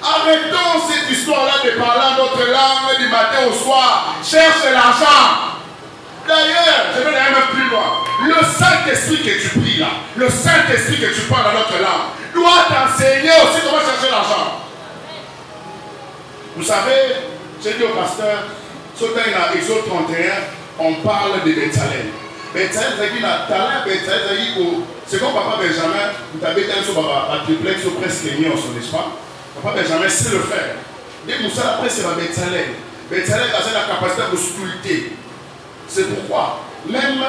Arrêtons cette histoire-là de parler notre langue du matin au soir. Cherche l'argent. D'ailleurs, je vais aller même plus loin. Le Saint-Esprit que tu pries là, le Saint-Esprit que tu parles dans notre langue, doit t'enseigner aussi comment chercher l'argent. Vous savez, j'ai dit au pasteur, sur Exode 31, on parle de Béthalel. Béthalel, c'est comme Papa Benjamin, vous avez dit sur un triplex sur presque les miens, n'est-ce pas? Papa Benjamin sait le faire. Dès que ça, après, c'est la Béthalel. Béthalel a la capacité de sculpter. C'est pourquoi, même,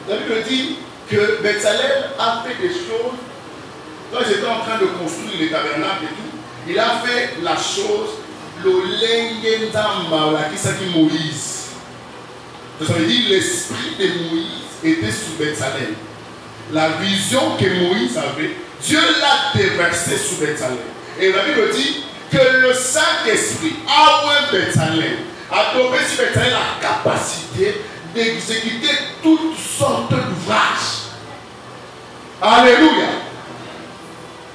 la Bible dit que Béthalel a fait des choses. Quand j'étais en train de construire les tabernacles et tout, il a fait la chose, Moïse. Ça veut dire l'esprit de Moïse était sous Béthalel. La vision que Moïse avait, Dieu l'a déversée sous Béthalel. Et la Bible dit que le Saint-Esprit a ouvert Béthalel, a donné sur Béthalel la capacité d'exécuter toutes sortes d'ouvrages. Alléluia.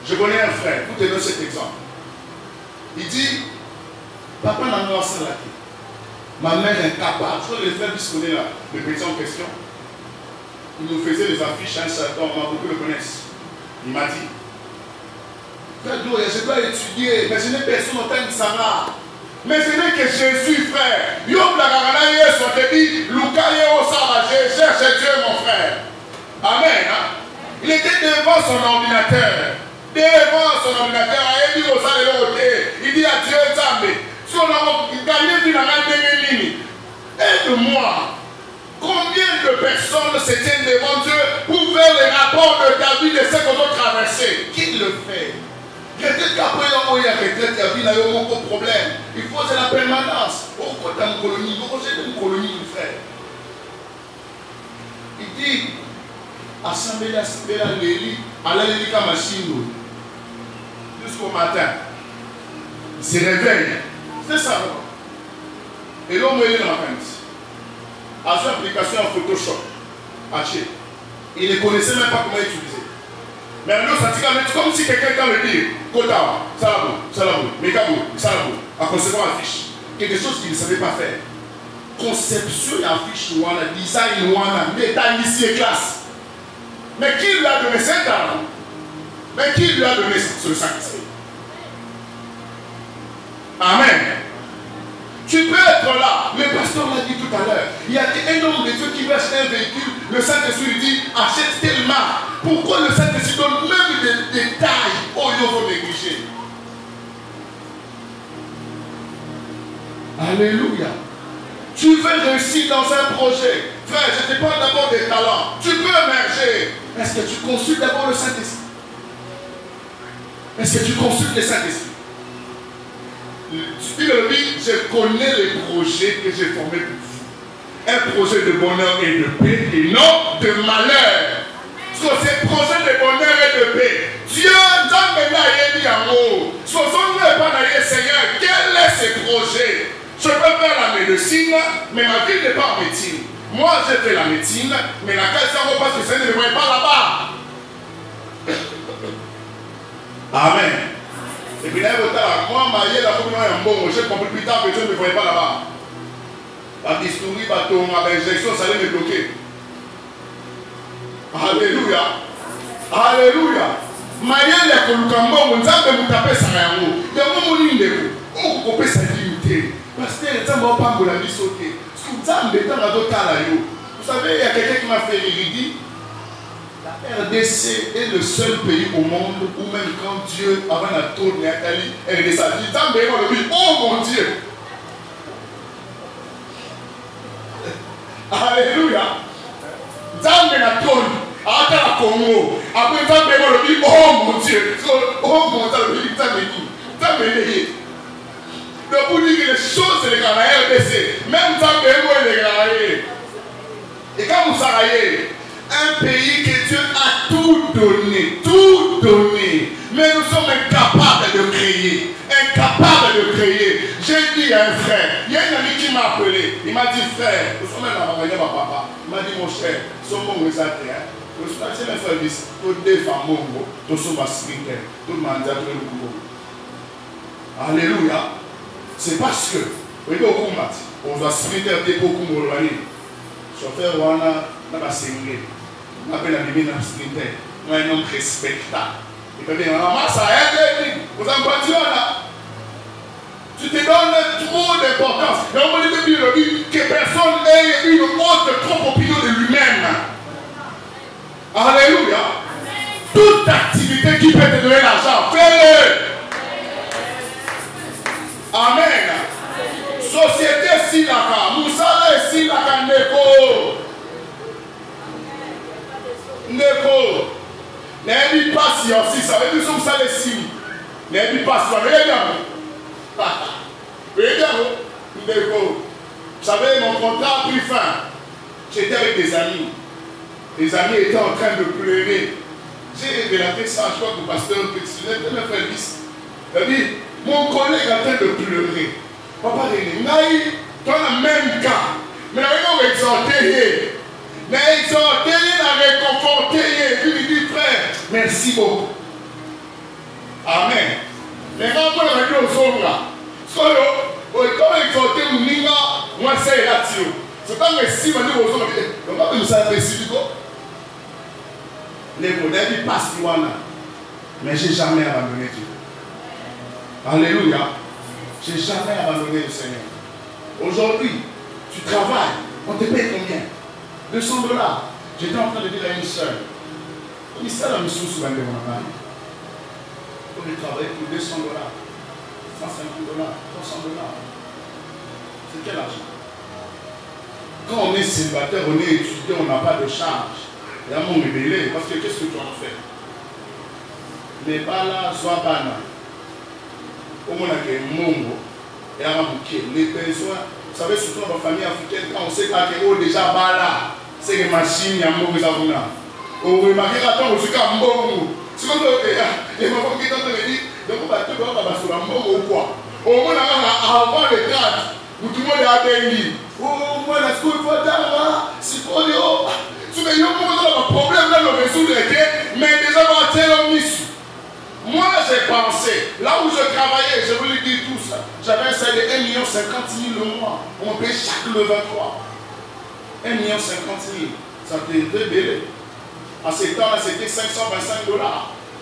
Je connais un frère, pour te donner cet exemple. Il dit, papa n'a pas salaki. Ma mère est incapable. Je crois que les frères qui connaissent le petit en question. Il nous faisait des affiches à un certain moment, beaucoup le connaissent. Il m'a dit, frère Gloria, je dois étudier, mais je n'ai personne au temps de savoir. Mais ce n'est que Jésus, frère. Yom la garana yesu, on te dit, Luka yeo sama, je cherche Dieu, mon frère. Amen. Hein? Il était devant son ordinateur. Devant son ordinateur, il dit au salé l'autre, il dit à Dieu, Zambé, si on a gagné du Nagal, aide-moi. Combien de personnes se tiennent devant Dieu pour faire les rapports de David et ce qu'on a traversé? Qui le fait? Peut-être qu'après, il y a peut-être qu'il y a beaucoup de problèmes. Il faut c'est la permanence. Au côté de colonie, vous avez une colonie, mon frère. Il dit, assemblée la Léli, à la Léli comme machine, jusqu'au matin. Il se réveille. C'est ça. Et l'homme est dans la fin. À son application en Photoshop, il ne connaissait même pas comment utiliser. Mais nous, ça dit comme si quelqu'un me dit, Kota, Salabo, Megabo, Salabo, à concevoir une affiche. Quelque chose qu'il ne savait pas faire. Conception d'affiche, design, métal, ici et classe. Mais qui lui a donné cet talent? Mais qui lui a donné ça? C'est le Saint-Esprit. Amen. Tu peux être là. Le pasteur l'a dit tout à l'heure. Il y a un homme de Dieu qui veut acheter un véhicule. Le Saint-Esprit lui dit, achète telle marque. Pourquoi le Saint-Esprit donne même des détails au niveau négligé? Alléluia. Tu veux réussir dans un projet. Frère, je te parle d'abord des talents. Tu peux émerger. Est-ce que tu consultes d'abord le Saint-Esprit? Est-ce que tu consultes le Saint-Esprit? Il le dit, je connais les projets que j'ai formés pour vous. Un projet de bonheur et de paix et non de malheur. Sur ces projets de bonheur et de paix, Dieu, dans mes laïcs, dit en haut, sur son nom est pas d'ailleurs, Seigneur, quel est ce projet? Je peux faire la médecine, mais ma vie n'est pas en médecine. Moi, j'ai fait la médecine, mais la case ça va parce que ça ne me voit pas là-bas. Amen. Et puis là, moi, j'ai compris plus tard que Dieu ne me voyait pas là-bas. La bistouri, ma injection, ça allait me bloquer. Alléluia. Alléluia. Maïe ya kolukambo, nzambe mutape sanyango. Ya momo nindeko. On coupe sa dignité. Parce que nzambe pas la vie sauter. Nzambe tanga dotala yo. Vous savez, il y a quelqu'un qui m'a fait rire, il dit la RDC est le seul pays au monde où même quand Dieu, avant la tourne, RDC a dit, oh mon Dieu. Alléluia. Zambé la tourne, à la Congo. Après Zambé a dit, oh mon Dieu. Oh mon Dieu, Zambé. Donc pour dire que les choses, c'est les gars, la RDC. Même Zambé est les gars. Et quand vous savez, un pays que Dieu a tout donné, mais nous sommes incapables de créer, J'ai dit à un frère, il y a un ami qui m'a appelé, il m'a dit frère, nous sommes là, papa, il m'a dit mon cher, sommes bons résultats, nous sommes chez les services, tous des femmes, tous sommes sprinter, tout le monde a trouvé le boulot. Alléluia. C'est parce que, on va sprinter beaucoup de chauffeur wana na basengé On appelle la Bible un sprinter. Un homme respectable. Il peut dire, maman, ça aide, vous en parlez là. Tu te donnes trop d'importance. Et on me dit que personne ait une autre trop opinion de lui-même. Alléluia. Toute activité qui peut te donner l'argent, fais-le. Amen. Société Silaka, Moussala Silaka Neko. Neko. N'aie pas si aussi, ça veut dire que ça les signes. N'aie pas si, regarde. Regarde. Neko. Vous savez, mon contrat a pris fin. J'étais avec des amis. Les amis étaient en train de pleurer. J'ai relaté ça, je crois que le pasteur Petit, le frère Lys. Il a dit, mon collègue est en train de pleurer. Papa, il a dit, dans le même cas, mais on va exhorter. Mais exhorter, il a réconforté. Il lui dit, frère, merci beaucoup. Amen. Mais quand on a dit aux hommes là, quand exhorter, moi c'est là-dessus. C'est quand merci, on dit aux hommes, on va nous apprécier. Les modèles passent mais je n'ai jamais abandonné Dieu. Alléluia. Je n'ai jamais abandonné le Seigneur. Aujourd'hui, tu travailles, on te paye combien? 200 $. J'étais en train de dire à une soeur, il s'est la mission sur la maison. On travaille pour 200 $, 150 $, 300 $. C'est quel argent? Quand on est célibataire, on est étudiant, on n'a pas de charge. Il y a mon révélé, parce que qu'est-ce que tu en fais? Mais pas là, soit pas là. Au moins, il y a un mongo, et un bouquet. Les besoins, vous savez, surtout dans la famille africaine, quand on sait pas qu'il y a déjà pas là, c'est les machines, il y a un mongo, ça vous là. On remarque quand on se dit un mongo. C'est comme les mamans qui sont en train de dire, donc on va tout le monde sur un mongo ou quoi? Au moins, avant le grade, où tout le monde est à Bengi. Oh, moi, la school, il faut d'avoir, c'est pour les hauts. Mais il y a un problème là, le résoudre, mais déjà, moi, j'ai pensé, là où je travaillais, je vous le dis tout ça, j'avais un salaire de 1 50 000 le mois. On me paye chaque le 23. 1 50 000. Ça était belle. En ces temps-là, c'était 525 $.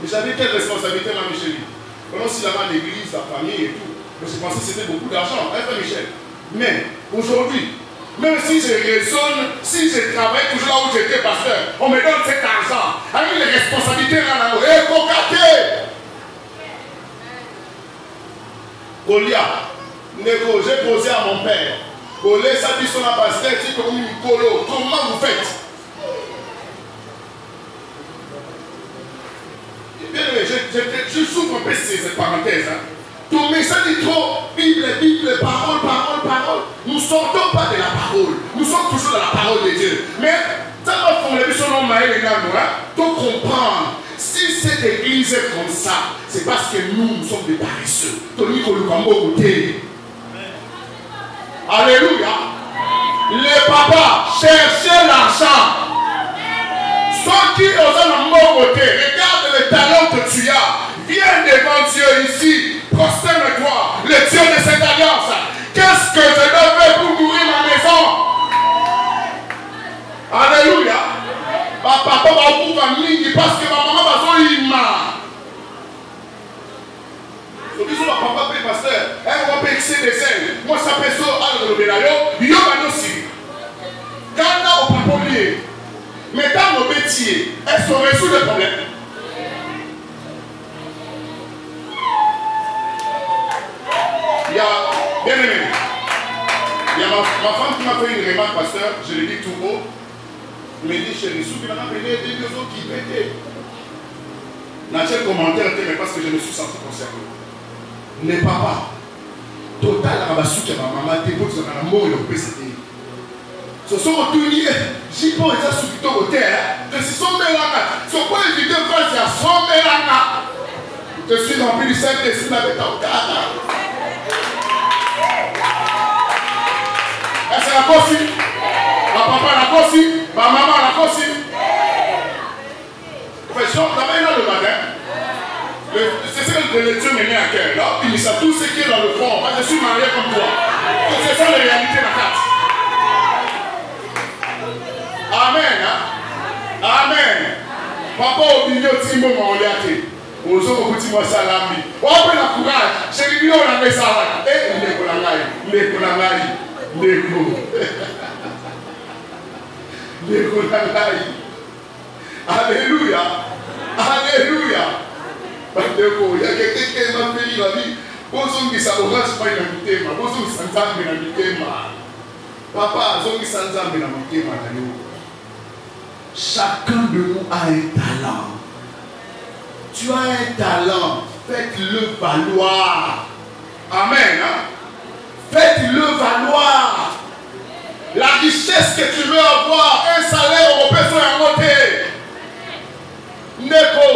Mais j'avais quelle responsabilité, ma Michel? Pendant si là-bas, l'église, la famille et tout. Mais je pensais que c'était beaucoup d'argent, hein, Michel. Mais aujourd'hui, même si je raisonne, si je travaille toujours là où j'étais pasteur, on me donne cet argent avec les responsabilités là-haut. Et cocaté! Goliath, j'ai posé à mon père. Goliath, ça dit son pasteur, dit comme une colo. Comment vous faites? Je souffre un peu cette parenthèse. Ton message est trop Bible, parole. Nous ne sortons pas de la parole. Nous sommes toujours dans la parole de Dieu. Mais, ça va fonder sur nos maïs et nous, pour comprendre. Si cette église est comme ça, c'est parce que nous sommes des paresseux. Alléluia. Les papas, cherchez l'argent. Ceux qui osent le mot côté, regarde le talent que tu as. Viens devant Dieu ici. Prosterne-toi, le Dieu de cette alliance. Qu'est-ce que je dois faire pour nourrir ma maison? Alléluia. Ma papa va vous famille parce que ma maman va s'en ima. Donc ils sont ma papa paye pasteur. Elle va payer ses dessins. Moi ça peut so à le bénayo. Yo va aussi. Quand on au papa lié. Mais dans nos métiers, elles sont résout le problème. Il y a, bien aimé, il y a ma femme qui m'a fait une remarque, pasteur, je l'ai dit tout haut. Il m'a dit, chérie, il m'a appelé des deux autres qui pétaient. N'a pas commentaire, mais parce que je me suis senti concerné. Les papas, total, à ma souke, ma maman, t'es beau, tu as un mot, il a coupé cette ligne. Ce sont retournés, j'y peux être sous le côté, que ce sont mes langues. Ce point de vue de France, il y a 100 000 langues. Je suis rempli du Saint-Esprit avec ta carte. Est-ce que la cossi? Ma papa la cossi? Ma maman la cossi? Là le matin, c'est ce que le Dieu m'a mis à cœur. Là, il sait tout ce qui est dans le fond. Moi, je suis marié comme toi. Donc, c'est ça la réalité de la carte. Amen. Hein? Amen. Papa au milieu de Timbo m'a enlevé. Aux autres petits mois salami. On peut la courage. J'ai dit on a fait ça. Eh, Ndeko Langai. Ndeko Langai. Ndeko. Ndeko Langai. Alléluia. Alléluia. Ndeko, il y a quelqu'un qui m'a fait la vie. Bonjour, qui ça orange pas dans le thème. Bonjour, qui s'entend dans le thème. Papa, bonjour, qui s'entend dans le thème. Chacun de nous a un talent. Tu as un talent, faites-le valoir. Amen. Hein? Faites-le valoir. La richesse que tu veux avoir, un salaire européen sur un côté. Neko,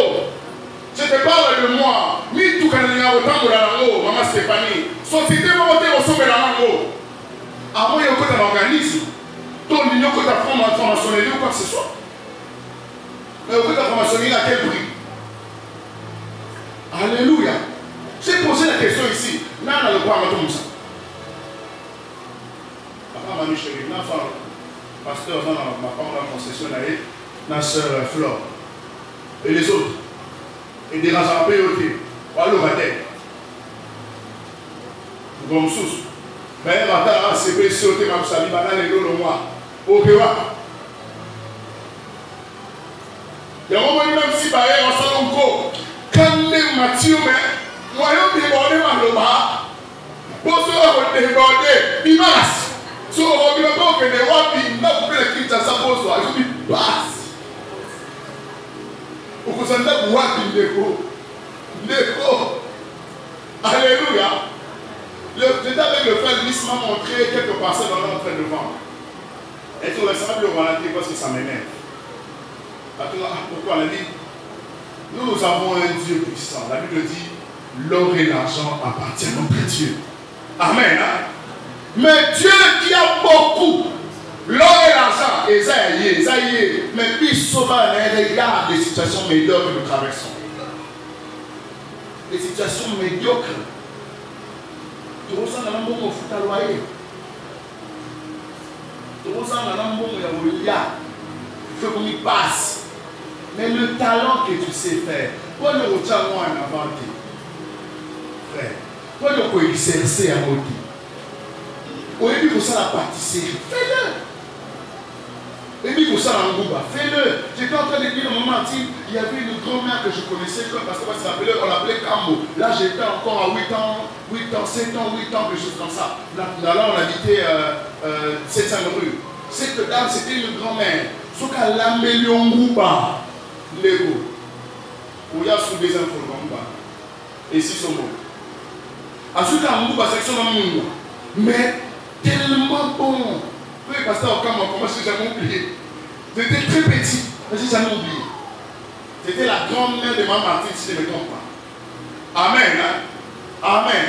je te parle de moi. Ni tout quand il y a autant de la langue, maman Stéphanie. Société monté au sommet de la langue. À moi, il y a un organisme. Ton union que tu as formation ou quoi que ce soit. Mais au bout de la formation, à quel prix? Alléluia. J'ai posé la question ici. N'a le quoi à tout ça. Papa m'a dit chérie, n'a pas pasteur dans ma femme la concession là, ma soeur Flore et les autres. Et des rassemblements péotés. Voilà le matin. Comme sous. Mais le matin, c'est bien sauté comme ça, il va dans les deux mois. Ok, va. Il y a un moment même si par ailleurs, on s'en encore. Quand les Mathieu, moi, je vais déborder ma loma. Pour ceux qui ont débordé, il passe. Si on ne veut pas que les rois, ils n'ont pas le kit à sa pose, ils passe. Pour que ça ne soit pas déco. Déco. Alléluia. J'étais avec le frère Luis m'a montré quelques parcelles dans l'entre de vendre. Et tu laisseras le ralentir parce que ça m'énerve. Pourquoi on a dit? Nous avons un Dieu puissant. La Bible dit l'or et l'argent appartiennent à notre Dieu. Amen. Hein? Mais Dieu qui a beaucoup, l'or et l'argent, Esaïe, mais puis souvent, regarde les situations médiocres que nous traversons. Les situations médiocres. Tu ressens dans le monde où il faut loyer. Tu ressens dans le monde où il y a. Il faut qu'on y passe. Mais le talent que tu sais faire, quand nous retirons en inventé, frère, quand nous pouvons exercer à côté, au début pour ça la pâtisserie, fais-le. Et puis pour ça la ngouba, fais-le. J'étais en train de dire au moment il y avait une grand-mère que je connaissais, parce qu'on l'appelait Cambo. Là j'étais encore à 8 ans, 7 ans, quelque chose comme ça. Là on habitait 700 rue. Cette dame c'était une grand-mère. Sauf qu'elle l'a mêlé en ngouba. Lego. Où il y a sous des infos et si son mot. Ensuite, à Mouba, section de Mouba. Mais tellement bon. Oui, pasteur, comment si jamais oublié. J'étais très petit, mais j'ai jamais oublié. C'était la grand-mère de ma Martine, si je ne me trompe pas. Amen. Hein? Amen.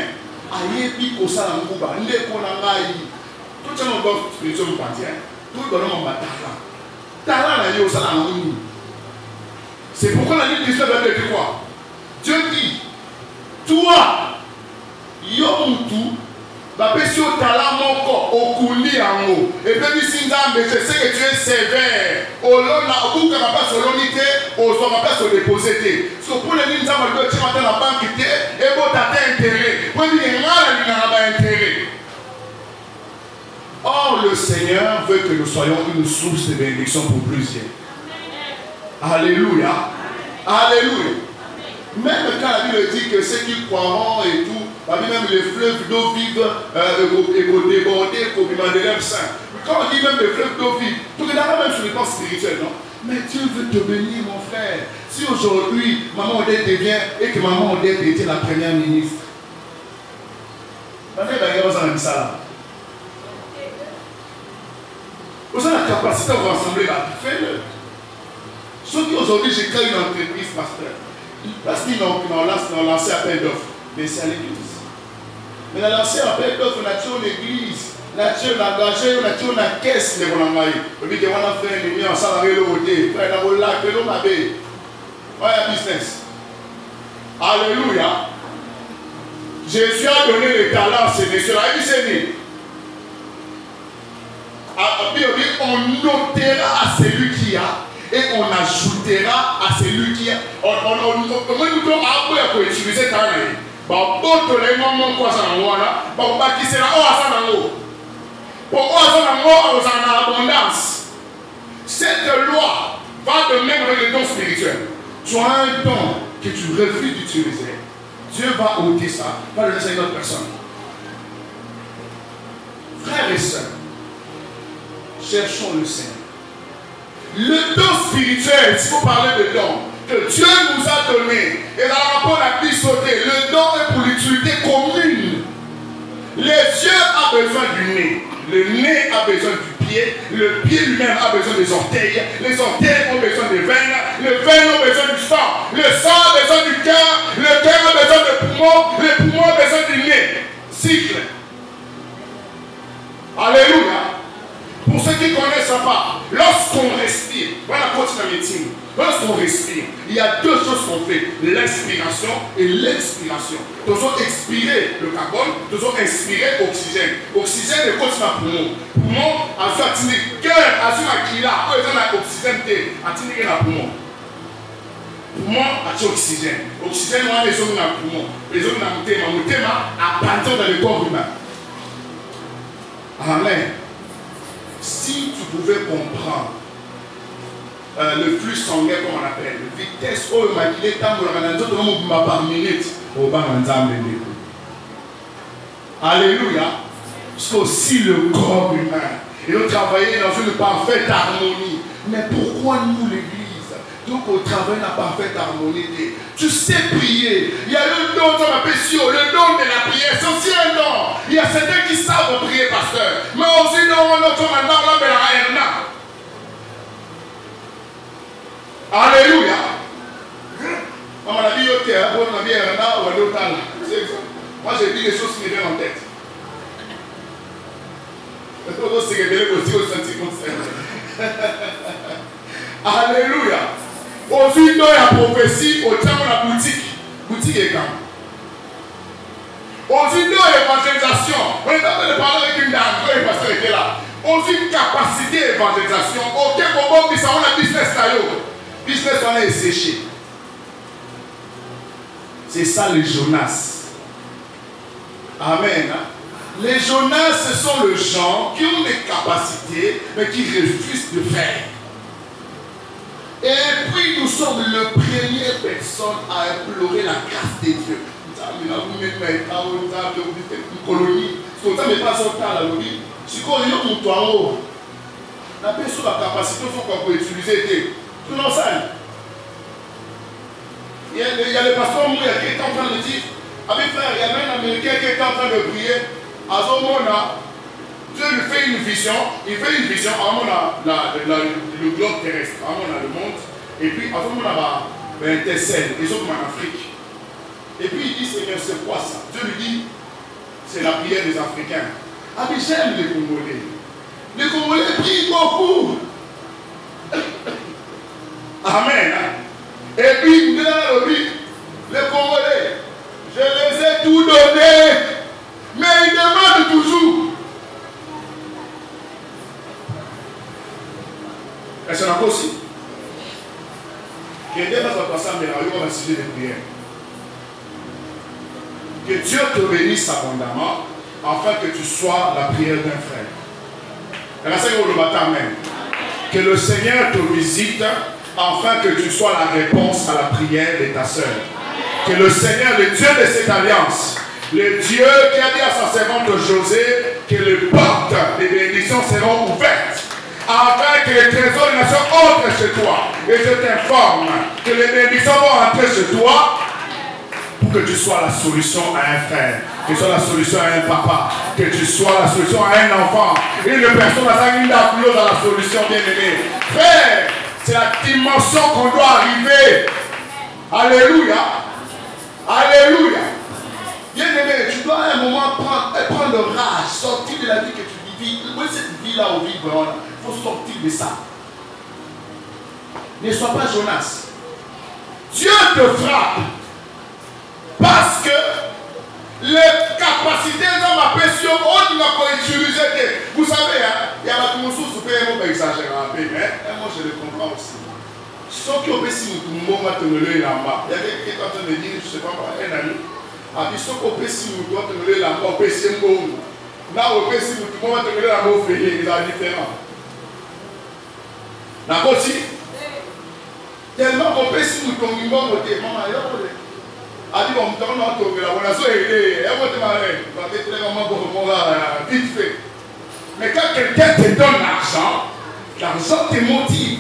Aïe, puis au salon Mouba. Ndeko Nangaï. Tout le monde doit spirituel me partir. Tout le monde m'a talent. Talent, là, il y a au salon Mouba. C'est pourquoi la Bible dit quoi? Dieu dit, toi, Yomutu, va baisser au talent mon corps, au coulis en haut. Et puis, si je sais que tu es sévère, au long, au bout de la place au l'unité, au son place au déposé. So pour les lignes, ça va dire, tu vas la banque et vous t'as intérêt. Pour dire, il y a intérêt. Or, le Seigneur veut que nous soyons une source de bénédiction pour plusieurs. Alléluia. Alléluia. Même quand la Bible dit que ceux qui croiront et tout, même les fleuves d'eau vive vont déborder pour demander leur sein. Quand on dit même les fleuves d'eau vive, tout est là même sur le plan spirituel, non? Mais Dieu veut te bénir, mon frère. Si aujourd'hui, maman Odette devient et que maman Odette était la première ministre, vous avez la capacité de vous rassembler là, fais-le. Ceux qui aujourd'hui, j'ai créé une entreprise, pasteur. Parce qu'ils ont lancé appel d'offres. Mais c'est à l'église. Mais dans lancé appel d'offres, on a tué l'église. On a tué l'engagé, on a tué la caisse de mon engagé. Et puis, on a fait un demi, on s'en avait le côté. Frère, on a volé la l'on m'a fait. Voilà business. Alléluia. Jésus a donné le talent, c'est messieurs. La vie, c'est né. On notera à celui qui a. et on ajoutera à celui qui a. On peut utiliser ta main. Abondance. Cette loi va de même avec le don spirituel. Tu as un don que tu refuses d'utiliser. Dieu va ôter ça, va le laisser à une autre personne. Frères et sœurs, cherchons le Seigneur. Le don spirituel, si vous parlez de don, que Dieu nous a donné, et dans le rapport à la sauté, le don est pour l'utilité commune. Les yeux ont besoin du nez, le nez a besoin du pied, le pied lui-même a besoin des orteils, les orteils ont besoin des veines, les veines ont besoin du sang, le sang a besoin du cœur, le cœur a besoin des poumons, les poumons ont besoin du nez. Cycle. Alléluia. Pour ceux qui ne connaissent pas, lorsqu'on respire, voilà la médecine. Lorsqu'on respire, il y a deux choses qu'on fait, l'inspiration et l'expiration. Nous allons expirer le carbone, nous allons inspirer l'oxygène. L'oxygène est comme ça poumon. Poumon, à ce cœur, à ce qu'il a, quand il a l'oxygène, à ce qu'il a poumon. Poumon, à l'oxygène. L'oxygène, on a les hommes dans le poumon. Les hommes dans le thème. Le thème apparaît dans le corps humain. Amen. Si tu pouvais comprendre le flux sanguin, comme on appelle, la vitesse, oh, il est temps pour par minute, alléluia. Parce qu'aussi le corps humain, et nous travaillons dans une parfaite harmonie. Mais pourquoi nous, l'Église? Donc, on travaille dans la parfaite harmonie. Tu sais prier. Il y a le don de la pétition, le don de la prière. C'est aussi un don. Il y a certains qui savent prier, pasteur. Mais aussi, non, notre mandat, là, mais la haine. Alléluia. On m'a dit, ok, on m'a dit, moi, j'ai dit les choses qui me viennent en tête. Alléluia. Aussi, dans la prophétie, au temps de la boutique. Boutique est quand? Aussi, dans l'évangélisation. On est en train de parler avec une dame, quand le pasteur était là. Aussi, une capacité d'évangélisation. Ok, comment on a business là. Business, on est séché. C'est ça le Jonas. Amen. Les Jonas, ce sont les gens qui ont des capacités, mais qui refusent de faire. Et puis nous sommes la première personne à implorer la grâce de Dieu. Colonie. Parce que pas son temps la lobby. Si on est pour toi en haut, la personne a la capacité qu'on peut utiliser. Tout le monde sait. Il y a le pasteur qui est en train de dire, avec frère, il y a même un Américain qui est en train de prier. À ce moment-là, Dieu lui fait une vision. Il fait une vision. À ce moment-là, le globe terrestre. À ce moment-là, le monde. Et puis, à ce moment-là, il intercède. Les autres en Afrique. Et puis, il dit, Seigneur, c'est quoi ça? Dieu lui dit, c'est la prière des Africains. Ah, mais j'aime les Congolais. Les Congolais prient beaucoup. Amen. Et puis, les Congolais, je les ai tout donné. Mais ils demandent toujours. Et c'est encore aussi. Que Dieu va passer à Méraillon dans le sujet de prière. Que Dieu te bénisse abondamment afin que tu sois la prière d'un frère. Amen. Que le Seigneur te visite afin que tu sois la réponse à la prière de ta sœur. Que le Seigneur, le Dieu de cette alliance, le Dieu qui a dit à sa servante José que les portes des bénédictions seront ouvertes afin que les trésors des nations entrent chez toi. Et je t'informe que les bénédictions vont entrer chez toi pour que tu sois la solution à un frère, que tu sois la solution à un papa, que tu sois la solution à un enfant. Une personne dans la solution bien-aimée. Frère, c'est la dimension qu'on doit arriver. Alléluia. Alléluia. Bien-aimé, tu dois à un moment prendre rage, sortir de la vie que tu vis. Oui, cette vie-là au vivre, il faut sortir de ça. Ne sois pas Jonas. Dieu te frappe parce que les capacités dans ma pression, on n'a pas utilisé. Vous savez, il y a la sous-super, on peut exagérer un peu, mais moi je le comprends aussi. Ceux qui ont passé le moment à te lever là-bas, il y a quelqu'un qui est en train de dire, je ne sais pas, un ami, a dit ceux qui ont passé le moment à te lever là-bas, au passé le moment. Là, au passé le moment à te lever là-bas, au fait, il y a différent. D'accord aussi? Tellement qu'on passé le moment à te lever là-bas, a dit, bon, on va te lever là-bas, on a sauvé, on va te lever là-bas, vite fait. Mais quand quelqu'un te donne l'argent te motive.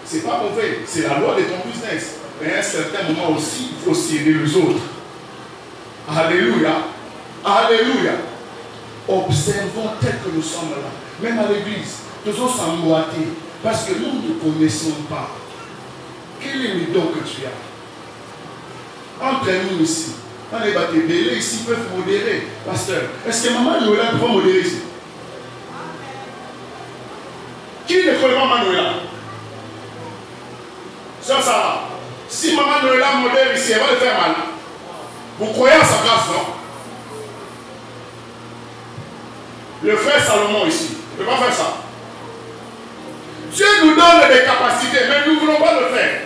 Ce n'est pas mauvais, c'est la loi de ton business. Mais à un certain moment aussi, il faut aussi aider les autres. Alléluia. Alléluia. Observons tel que nous sommes là. Même à l'église, nous sommes s'emboîter. Parce que nous ne connaissons pas. Quel est le don que tu as? Entre nous ici. Quand les bâtiments ici peuvent modérer. Pasteur, est-ce que maman Noël peut modérer ici? Qui ne connaît pas maman Noël? Ça va. Si maman Noël modèle ici, elle va le faire mal. Vous croyez à sa place, non? Le frère Salomon ici, il ne peut pas faire ça. Dieu nous donne des capacités, mais nous ne voulons pas le faire.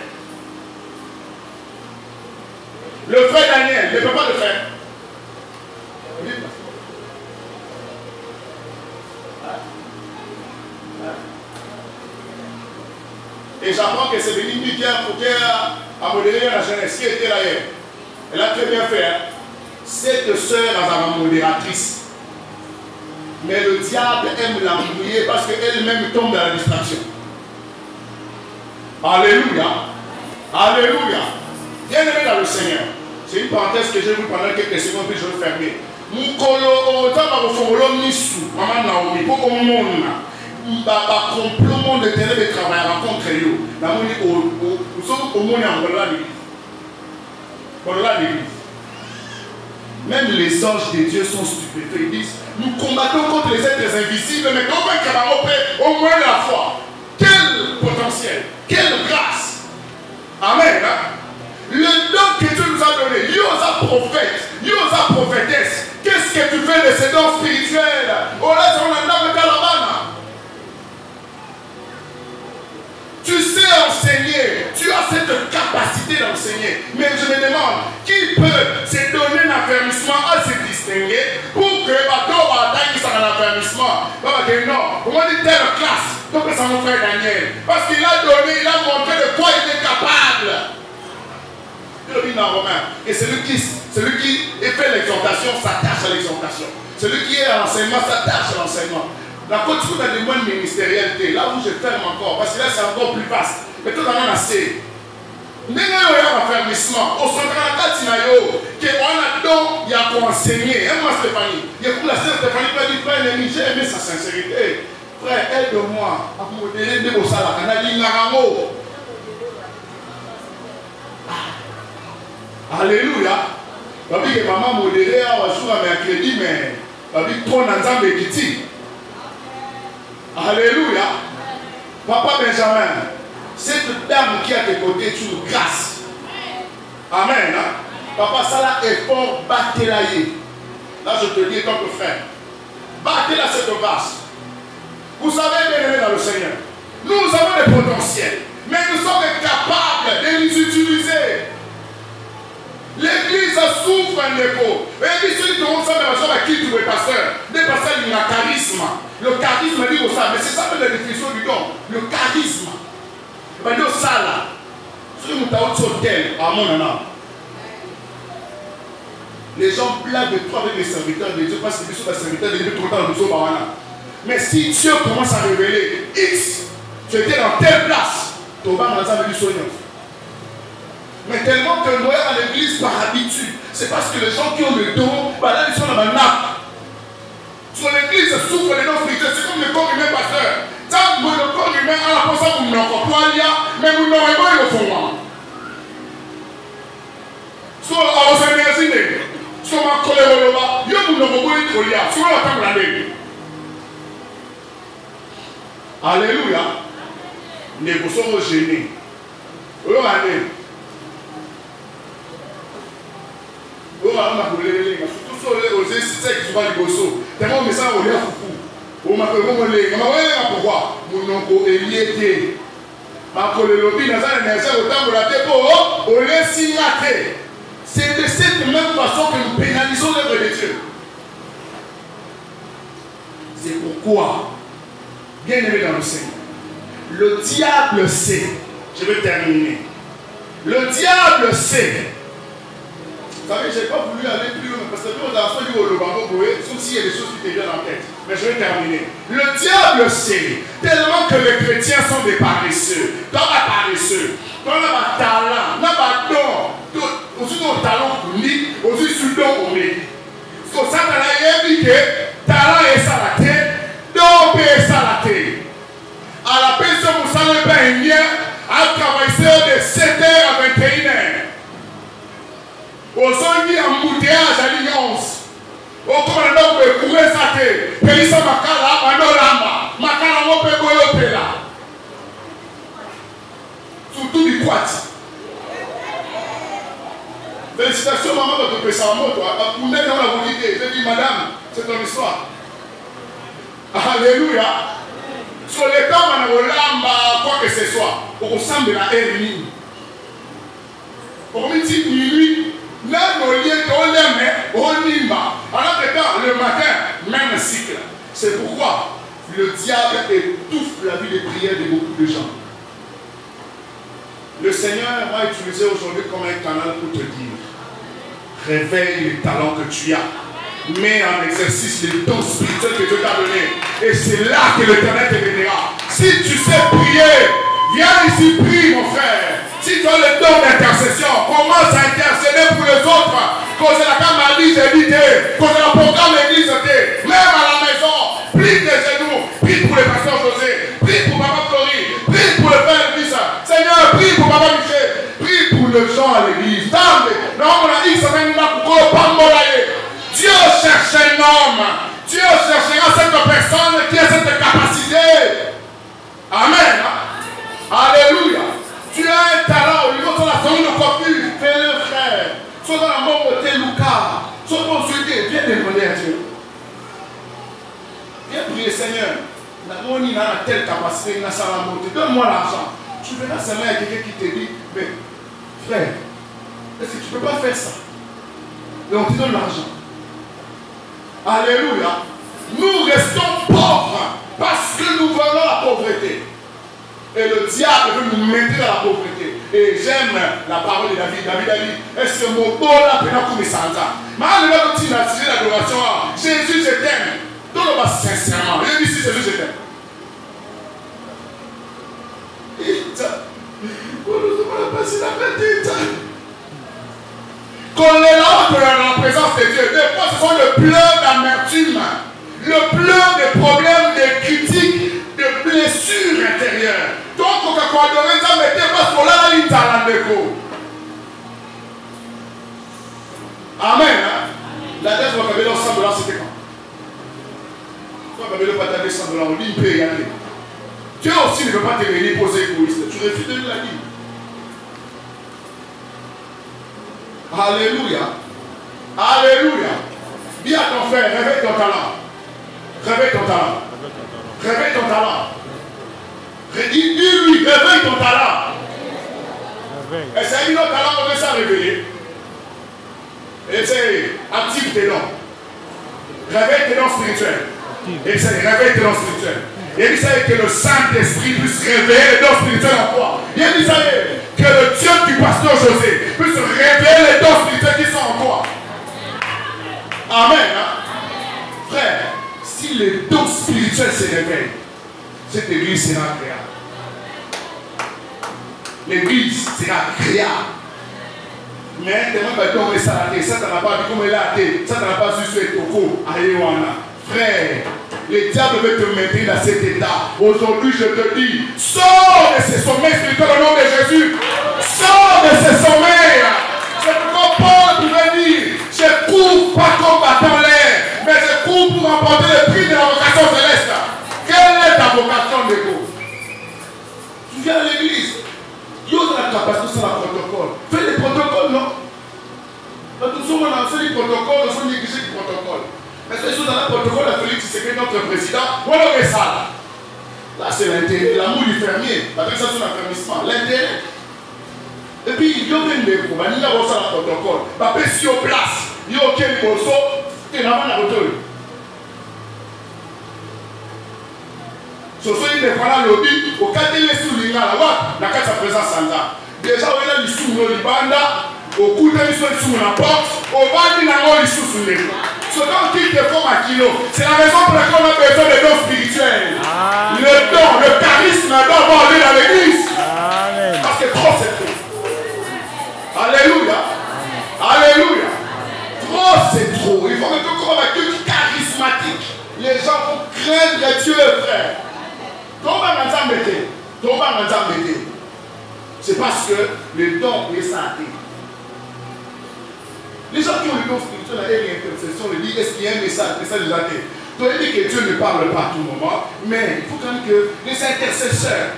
Le frère Daniel ne peut pas le faire. Et j'apprends que c'est Béni qui a modéré la jeunesse, qui était là hier. Elle a très bien fait. Hein? Cette sœur a une modératrice. Mais le diable aime la mouiller parce qu'elle-même tombe dans la distraction. Alléluia. Alléluia. Bien-aimé dans le Seigneur. C'est une parenthèse que j'ai vue pendant quelques secondes, puis je vais fermer. Moukolo, autant va vous faire l'omnisou, maman Naomi, pour qu'on monde. Complètement de ténèbres de travail rencontre nous. Nous sommes au monde en l'église. Même les anges de Dieu sont stupéfaits. Ils disent, nous combattons contre les êtres invisibles, mais quand on fait au moins la foi. Quel potentiel, quelle grâce. Amen. Hein? Le don que Dieu nous a donné, Yosa prophète, Yosa prophétesse. Qu'est-ce que tu fais de ces dons spirituels? Oh là, on a la tu sais enseigner, tu as cette capacité d'enseigner. Mais je me demande, qui peut se donner un affermissement à se distinguer pour que bateau bataille qui un affermissement? Non, on va dire telle classe, donc c'est mon frère Daniel. Parce qu'il a donné, il a montré de quoi il est capable. Il le dit dans Romain. Et celui qui fait l'exhortation s'attache à l'exhortation. Celui qui est à l'enseignement s'attache à l'enseignement. La côte sur la demande ministérielle, là où je ferme encore, parce que là c'est encore plus vaste. Mais tout le monde a assez. Nous avons un affermissement. Au centre de la Katinayo, qu'on a donc, il y a pour enseigner. Et moi, Stéphanie, il y a pour la sœur Stéphanie qui m'a dit, frère, j'ai aimé sa sincérité. Frère, aide-moi à modérer des beaux salaires. On a dit, Naramo. Alléluia. Papi, que maman modérée, on va jouer à mercredi, mais papi, prend un ensemble de Kitty. Alléluia. Papa Benjamin, cette dame qui est à tes côtés, tu nous grâces. Amen. Hein? Papa, ça là est fort, battez-la. Là, je te dis, tant que frère, battez-la cette vase. Vous savez, bien aimé dans le Seigneur, nous avons des potentiels, mais nous sommes capables de les utiliser. L'église souffre un écho. L'église, celui qui commence à qui tu es pasteur. Des pasteurs, il y a un charisme. Le charisme dit ça, mais c'est ça la définition du don. Le charisme. Il va dire ça là. Si nous avons un hôtel, à mon nom. Les gens blaguent de toi avec les serviteurs de Dieu parce que sont des serviteurs de Dieu tout le temps. Mais si Dieu commence à révéler X, tu étais dans telle place, tu vas dans un soignant. Mais tellement que nous à l'église par habitude, c'est parce que les gens qui ont le don, là ils sont dans la nappe. Sur l'église souffre les dons spirituels, c'est comme le corps humain, pasteur. Tant que le corps humain a la pensée pour nous encore, mais vous n'aurez pas le fond. Sur la énergie, sur ma colère, vous n'aurez pas le fond. Sur la table d'année. Alléluia. Nous sommes gênés. On a appelé surtout aux instituts qui sont à Liboso. Tellement mais ça on est fou. On m'a appelé on m'a pourquoi mon oncle Eliété. C'est de cette même façon que nous pénalisons l'œuvre de Dieu. C'est pourquoi, bien aimé dans le Seigneur, le diable sait, je vais terminer, le diable sait. Vous savez, je n'ai pas voulu aller plus loin parce que nous, dans ce livre, le bandeau, sauf s'il y a des choses qui te viennent en tête. Mais je vais terminer. Le diable sait tellement que les chrétiens sont des paresseux. Dans la paresseux, dans le talent, dans le don, aussi dans le talent unique, aussi sur le don unique. Parce que ça, il y a dit que talent est salaté, don est salaté. À la personne, vous savez pas un lien à travailler de 7h à 21h. Aujourd'hui, embouteillage à l'ignorance. Au commandant de courir sa tête. Pélissa Makala, Manorama. Makala, on peut goyoter là. Surtout du quat. Félicitations, maman, de te passer en moto. Vous n'êtes pas la volonté. Je dis, madame, c'est ton histoire. Alléluia. Sur les temps, on a lamba, quoi que ce soit. On ressemble à l'ennemi. On me dit minuit. Là, on le matin, même cycle. C'est pourquoi le diable étouffe la vie de prière de beaucoup de gens. Le Seigneur m'a utilisé aujourd'hui comme un canal pour te dire, réveille les talents que tu as. Mets en exercice les dons spirituels que Dieu t'a donnés. Et c'est là que l'Éternel te bénira. Si tu sais prier, viens ici, prie mon frère. Si tu as le don d'intercession, commence à intercéder pour les autres. Cause la camarade est dite, cause la programme l'église était, même à la maison, plie tes genoux, prie pour le pasteur José, prie pour Papa Flori, prie pour le frère Lisa, Seigneur, prie pour Papa Michel, prie pour les gens à l'église. Dieu cherche un homme, Dieu cherchera cette personne qui a cette capacité. Amen. Alléluia. Tu as un talent au niveau de la zone de coiffure, fais-le frère. Soit dans la mort de tes Lucas, soit pour souhaiter, viens demander à Dieu. Viens prier, Seigneur. On a telle capacité, il a ça la montée. Donne-moi l'argent. Tu verras seulement à quelqu'un qui te dit, mais frère, est-ce que tu ne peux pas faire ça? Et on te donne l'argent. Alléluia. Nous restons pauvres parce que nous voulons la pauvreté. Et le diable veut nous mettre dans la pauvreté. Et j'aime la parole de David. David a dit, est-ce que mon bon là peut pas comme ça? Mais on va dire l'adoration. Jésus, je t'aime. Donne-le sincèrement. Il dit, si Jésus, je t'aime. Qu'on est là dans la présence de Dieu. Des fois, ce sont le pleurs d'amertume, le pleur des problèmes, des critiques, de blessures intérieures. Donc, on va adorer ça, mais t'es pas sur là, il t'a l'andéco. Amen. La dette va caber dans 100 $, c'était quand? Tu vas caber le pataté 100 $, on dit, il peut y aller. Dieu aussi ne veut pas te venir poser égoïste. Tu refuses de lui la vie. Alléluia. Alléluia. Dis à ton frère, réveille ton talent. Réveille ton talent. Réveille ton talent. Dis-lui, réveille ton talent. Et c'est notre talent qu'on veut ça réveiller. Et c'est active tes dons. Réveille tes dons spirituels. Et c'est réveille tes dons spirituels. Et il savait que le Saint-Esprit puisse révéler les dons spirituels en toi. Il savait que le Dieu du pasteur José puisse révéler les dons spirituels qui sont en toi. Amen. Frère, si les dons spirituels se révèlent, cette église sera créable. L'église sera créable. Mais tellement que ton ça n'a pas dit comme elle a été, ça n'a pas su ce toko à Yewana. Frère, le diable veut te maintenir dans cet état. Aujourd'hui, je te dis, sors de ces sommets spirituels au nom de Jésus. Sors de ces sommets. C'est pourquoi Paul pouvait dire, je cours pas comme battant l'air, mais je cours pour remporter le prix de la vocation céleste. Quelle est ta vocation d'égo? Tu viens à l'église. Il y a la capacité sur le protocole. Fais les protocoles, non? Nous sommes en fait les protocoles, nous sommes négligés les protocoles. Est-ce que dans le protocole de Félix Tshisekedi, notre président, ou alors ça là? Là, c'est l'intérêt, l'amour du fermier. La taxation d'affermissement, l'intérêt. Et puis, il y a une déco, il y a un protocole. Il y a sur place, il y a aucun bosso, et il y a un retour. Soso il est voilà lobby au cas de les souligner là la carte à présence sanda déjà on a les sous no libanda au coup de les sous na porte au bas de na on les sous sur les ce don qui te forme à kilo c'est la raison pour laquelle on a besoin de dons spirituels. Le don, le charisme doit avoir lieu dans l'église. Parce que trop c'est trop. Alléluia. Alléluia. Trop c'est trop. Il faut que tu comme un Dieu charismatique. Les gens vont craindre Dieu, frère. C'est parce que le don est santé. Les gens qui ont le don spirituel, la intercession, le dit est-ce qu'il y a un message de la terre. Tu as dit que Dieu ne parle pas à tout moment, mais il faut quand même que les intercesseurs,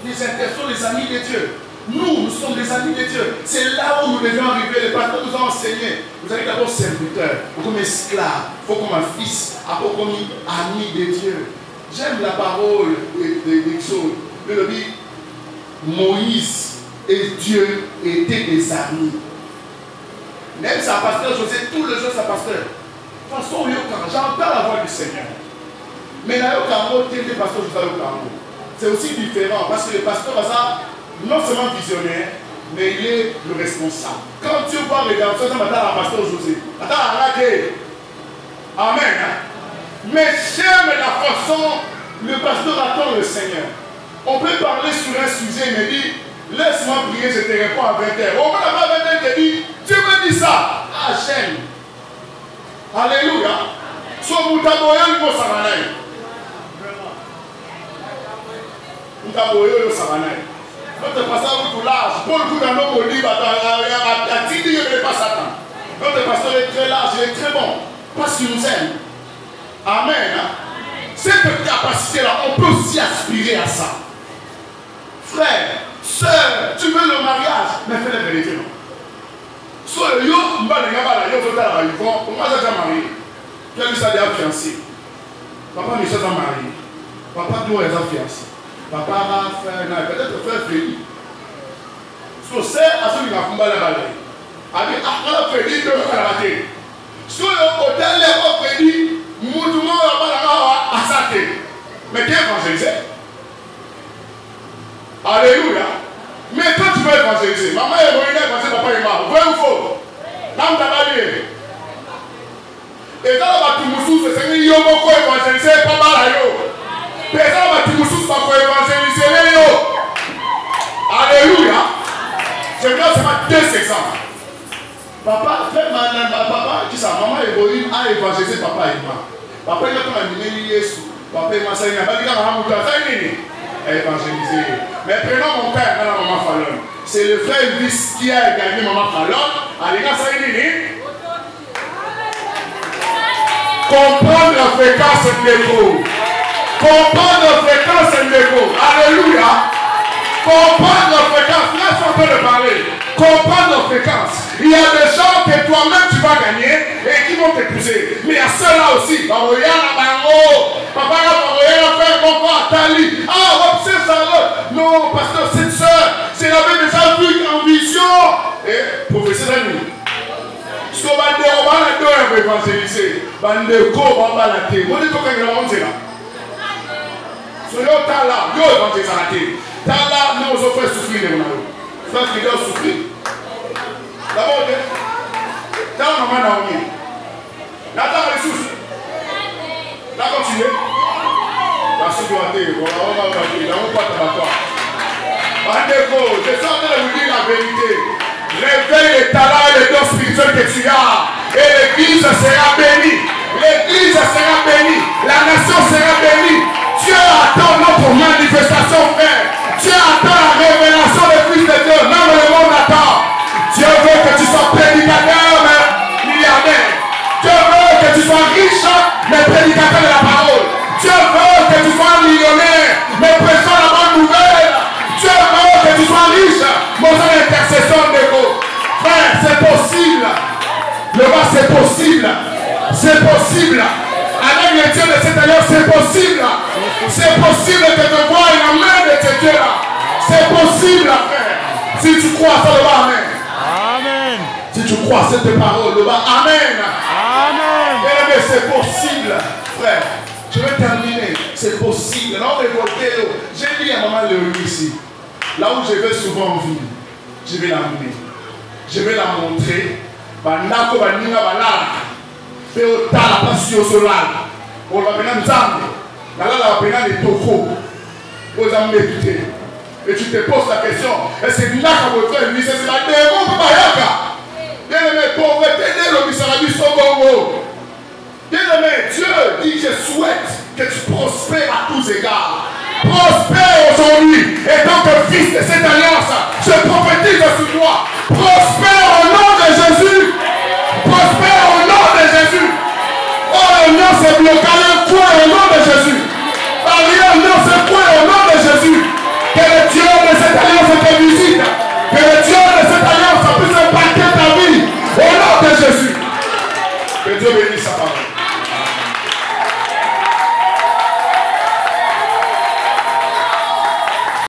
les intercesseurs, les amis de Dieu, nous sommes des amis de Dieu. C'est là où nous devons arriver. Les pasteurs nous ont enseigné. Vous allez d'abord serviteur, comme esclave, il faut comme un fils, après comme ami de Dieu. J'aime la parole d'Exode. Le dit Moïse et Dieu étaient des amis. Même sa pasteur José, tout le jour sa pasteur. De toute façon, j'entends la voix du Seigneur. Mais là, c'est aussi différent parce que le pasteur Baza, non seulement visionnaire, mais il est le responsable. Quand tu vois rédemption, ça m'attend à la pasteur José. Attends, arrêtez. Amen. Mais j'aime la façon le pasteur attend le Seigneur. On peut parler sur un sujet, il me dit, laisse-moi prier, je te réponds à 20h. Au moins, à 20h, il te dit, tu me dis ça. Ah, j'aime. Alléluia. So, Moutaboyo, il faut s'arranger. Moutaboyo, il faut s'arranger. Notre pasteur est tout large. Pour le coup, dans nos livres, à Tidi, il ne pas Satan. Notre pasteur est très large, il est très bon. Parce qu'il nous aime. Amen. Cette capacité-là, on peut aussi aspirer à ça. Frère, sœur, tu veux le mariage, mais fais la vérité, non. Soit le yo, moi j'ai déjà marié. Tu as vu ça déjà fiancé. Papa me déjà marié. Papa doit être fiancé. Papa va faire, peut-être faire Félix. Soit c'est à ce qu'il a fait la balaye. Avec un Félix, de la rater. Soit le hôtel, les Félix. Mouvement à sa tête. Mais qui est évangélisé? Alléluia. Mais quand tu veux évangéliser, maman est venue évangéliser, papa est mort. Vrai ou faux? L'âme t'a pas dit. Et dans la Batimoussou, c'est ce qu'il y a beaucoup évangélisé, pas mal à yo. Mais dans la Batimoussou, c'est pas pour évangéliser yo. Alléluia. J'aimerais seulement 2 exemples. Papa, papa, qui ça? Maman est venue à évangéliser, papa est mort. Papa il a comme un Yesu. Papa il m'a dit qu'il a évangélisé. Mais prenons mon père dans la maman Fallon. C'est le frère Elvis qui a gagné maman Fallon. Allez, ça y est. Comprendre la fréquence de l'écho. Comprendre la fréquence de l'écho. Alléluia. Comprendre la fréquence. Là, je suis en train de parler. Comprendre la fréquence. Il y a des gens que toi-même tu vas gagner et qui vont t'épouser. Mais il y a ceux-là aussi. Papa, faire mon à Tali. Ah, c'est ça. Non, pasteur, cette soeur, c'est la même déjà vu en vision. Et professeur d'année. Ce qu'on va dire, on va la donner pour évangéliser. On va la donner. On dit qu'on va la donner. Soyons là, yo évangéliser la terre. Là, nous on fait souffrir les gens. Frère qui doit souffrir. D'abord, dans maman Naomi. L'attends les sous. Là, continuez. La sécurité, on va partir. Là, on va t'abattre. Bandeko, je suis en train de vous dire la vérité. Réveille les talents et les dons spirituels que tu as. Et l'église sera bénie. L'église sera bénie. La nation sera bénie. Dieu attend notre manifestation, frère. Dieu attend la révélation du Fils de Dieu. Même le monde attend. Dieu veut que tu sois prédicateur, mais milliardaire. Dieu veut que tu sois riche, mais prédicateur de la parole. Dieu veut que tu sois millionnaire, mais prêchant la bonne nouvelle. Dieu veut que tu sois riche, mais dans l'intercession de Dieu. Frère, c'est possible. Le bas, c'est possible. C'est possible. Avec ingrédient de cette alliance, c'est possible. C'est possible de te voir la main de tes dieux là. C'est possible, frère. Si tu crois, ça le va, amen. Amen. Si tu crois cette parole, le va, amen. Amen. Mais c'est possible, frère. Je vais terminer. C'est possible. Là, on est voté. J'ai dit à maman Léonie ici. Là où je vais souvent en ville, je vais l'amener. Je vais la montrer. Banako baninga balala. Pe otala pasi au solal. On va venir nous amener. Là, on va venir les tokos. Aux amener. Et tu te poses la question, est-ce que tu n'as qu'à votre frère, c'est la démon pour Bayaka. Bien-aimé, pauvreté, le misérable, bien-aimé, Dieu dit, je souhaite que tu prospères à tous égards. Prospère aujourd'hui. Et donc, fils de cette alliance, je prophétise sur toi. Prospère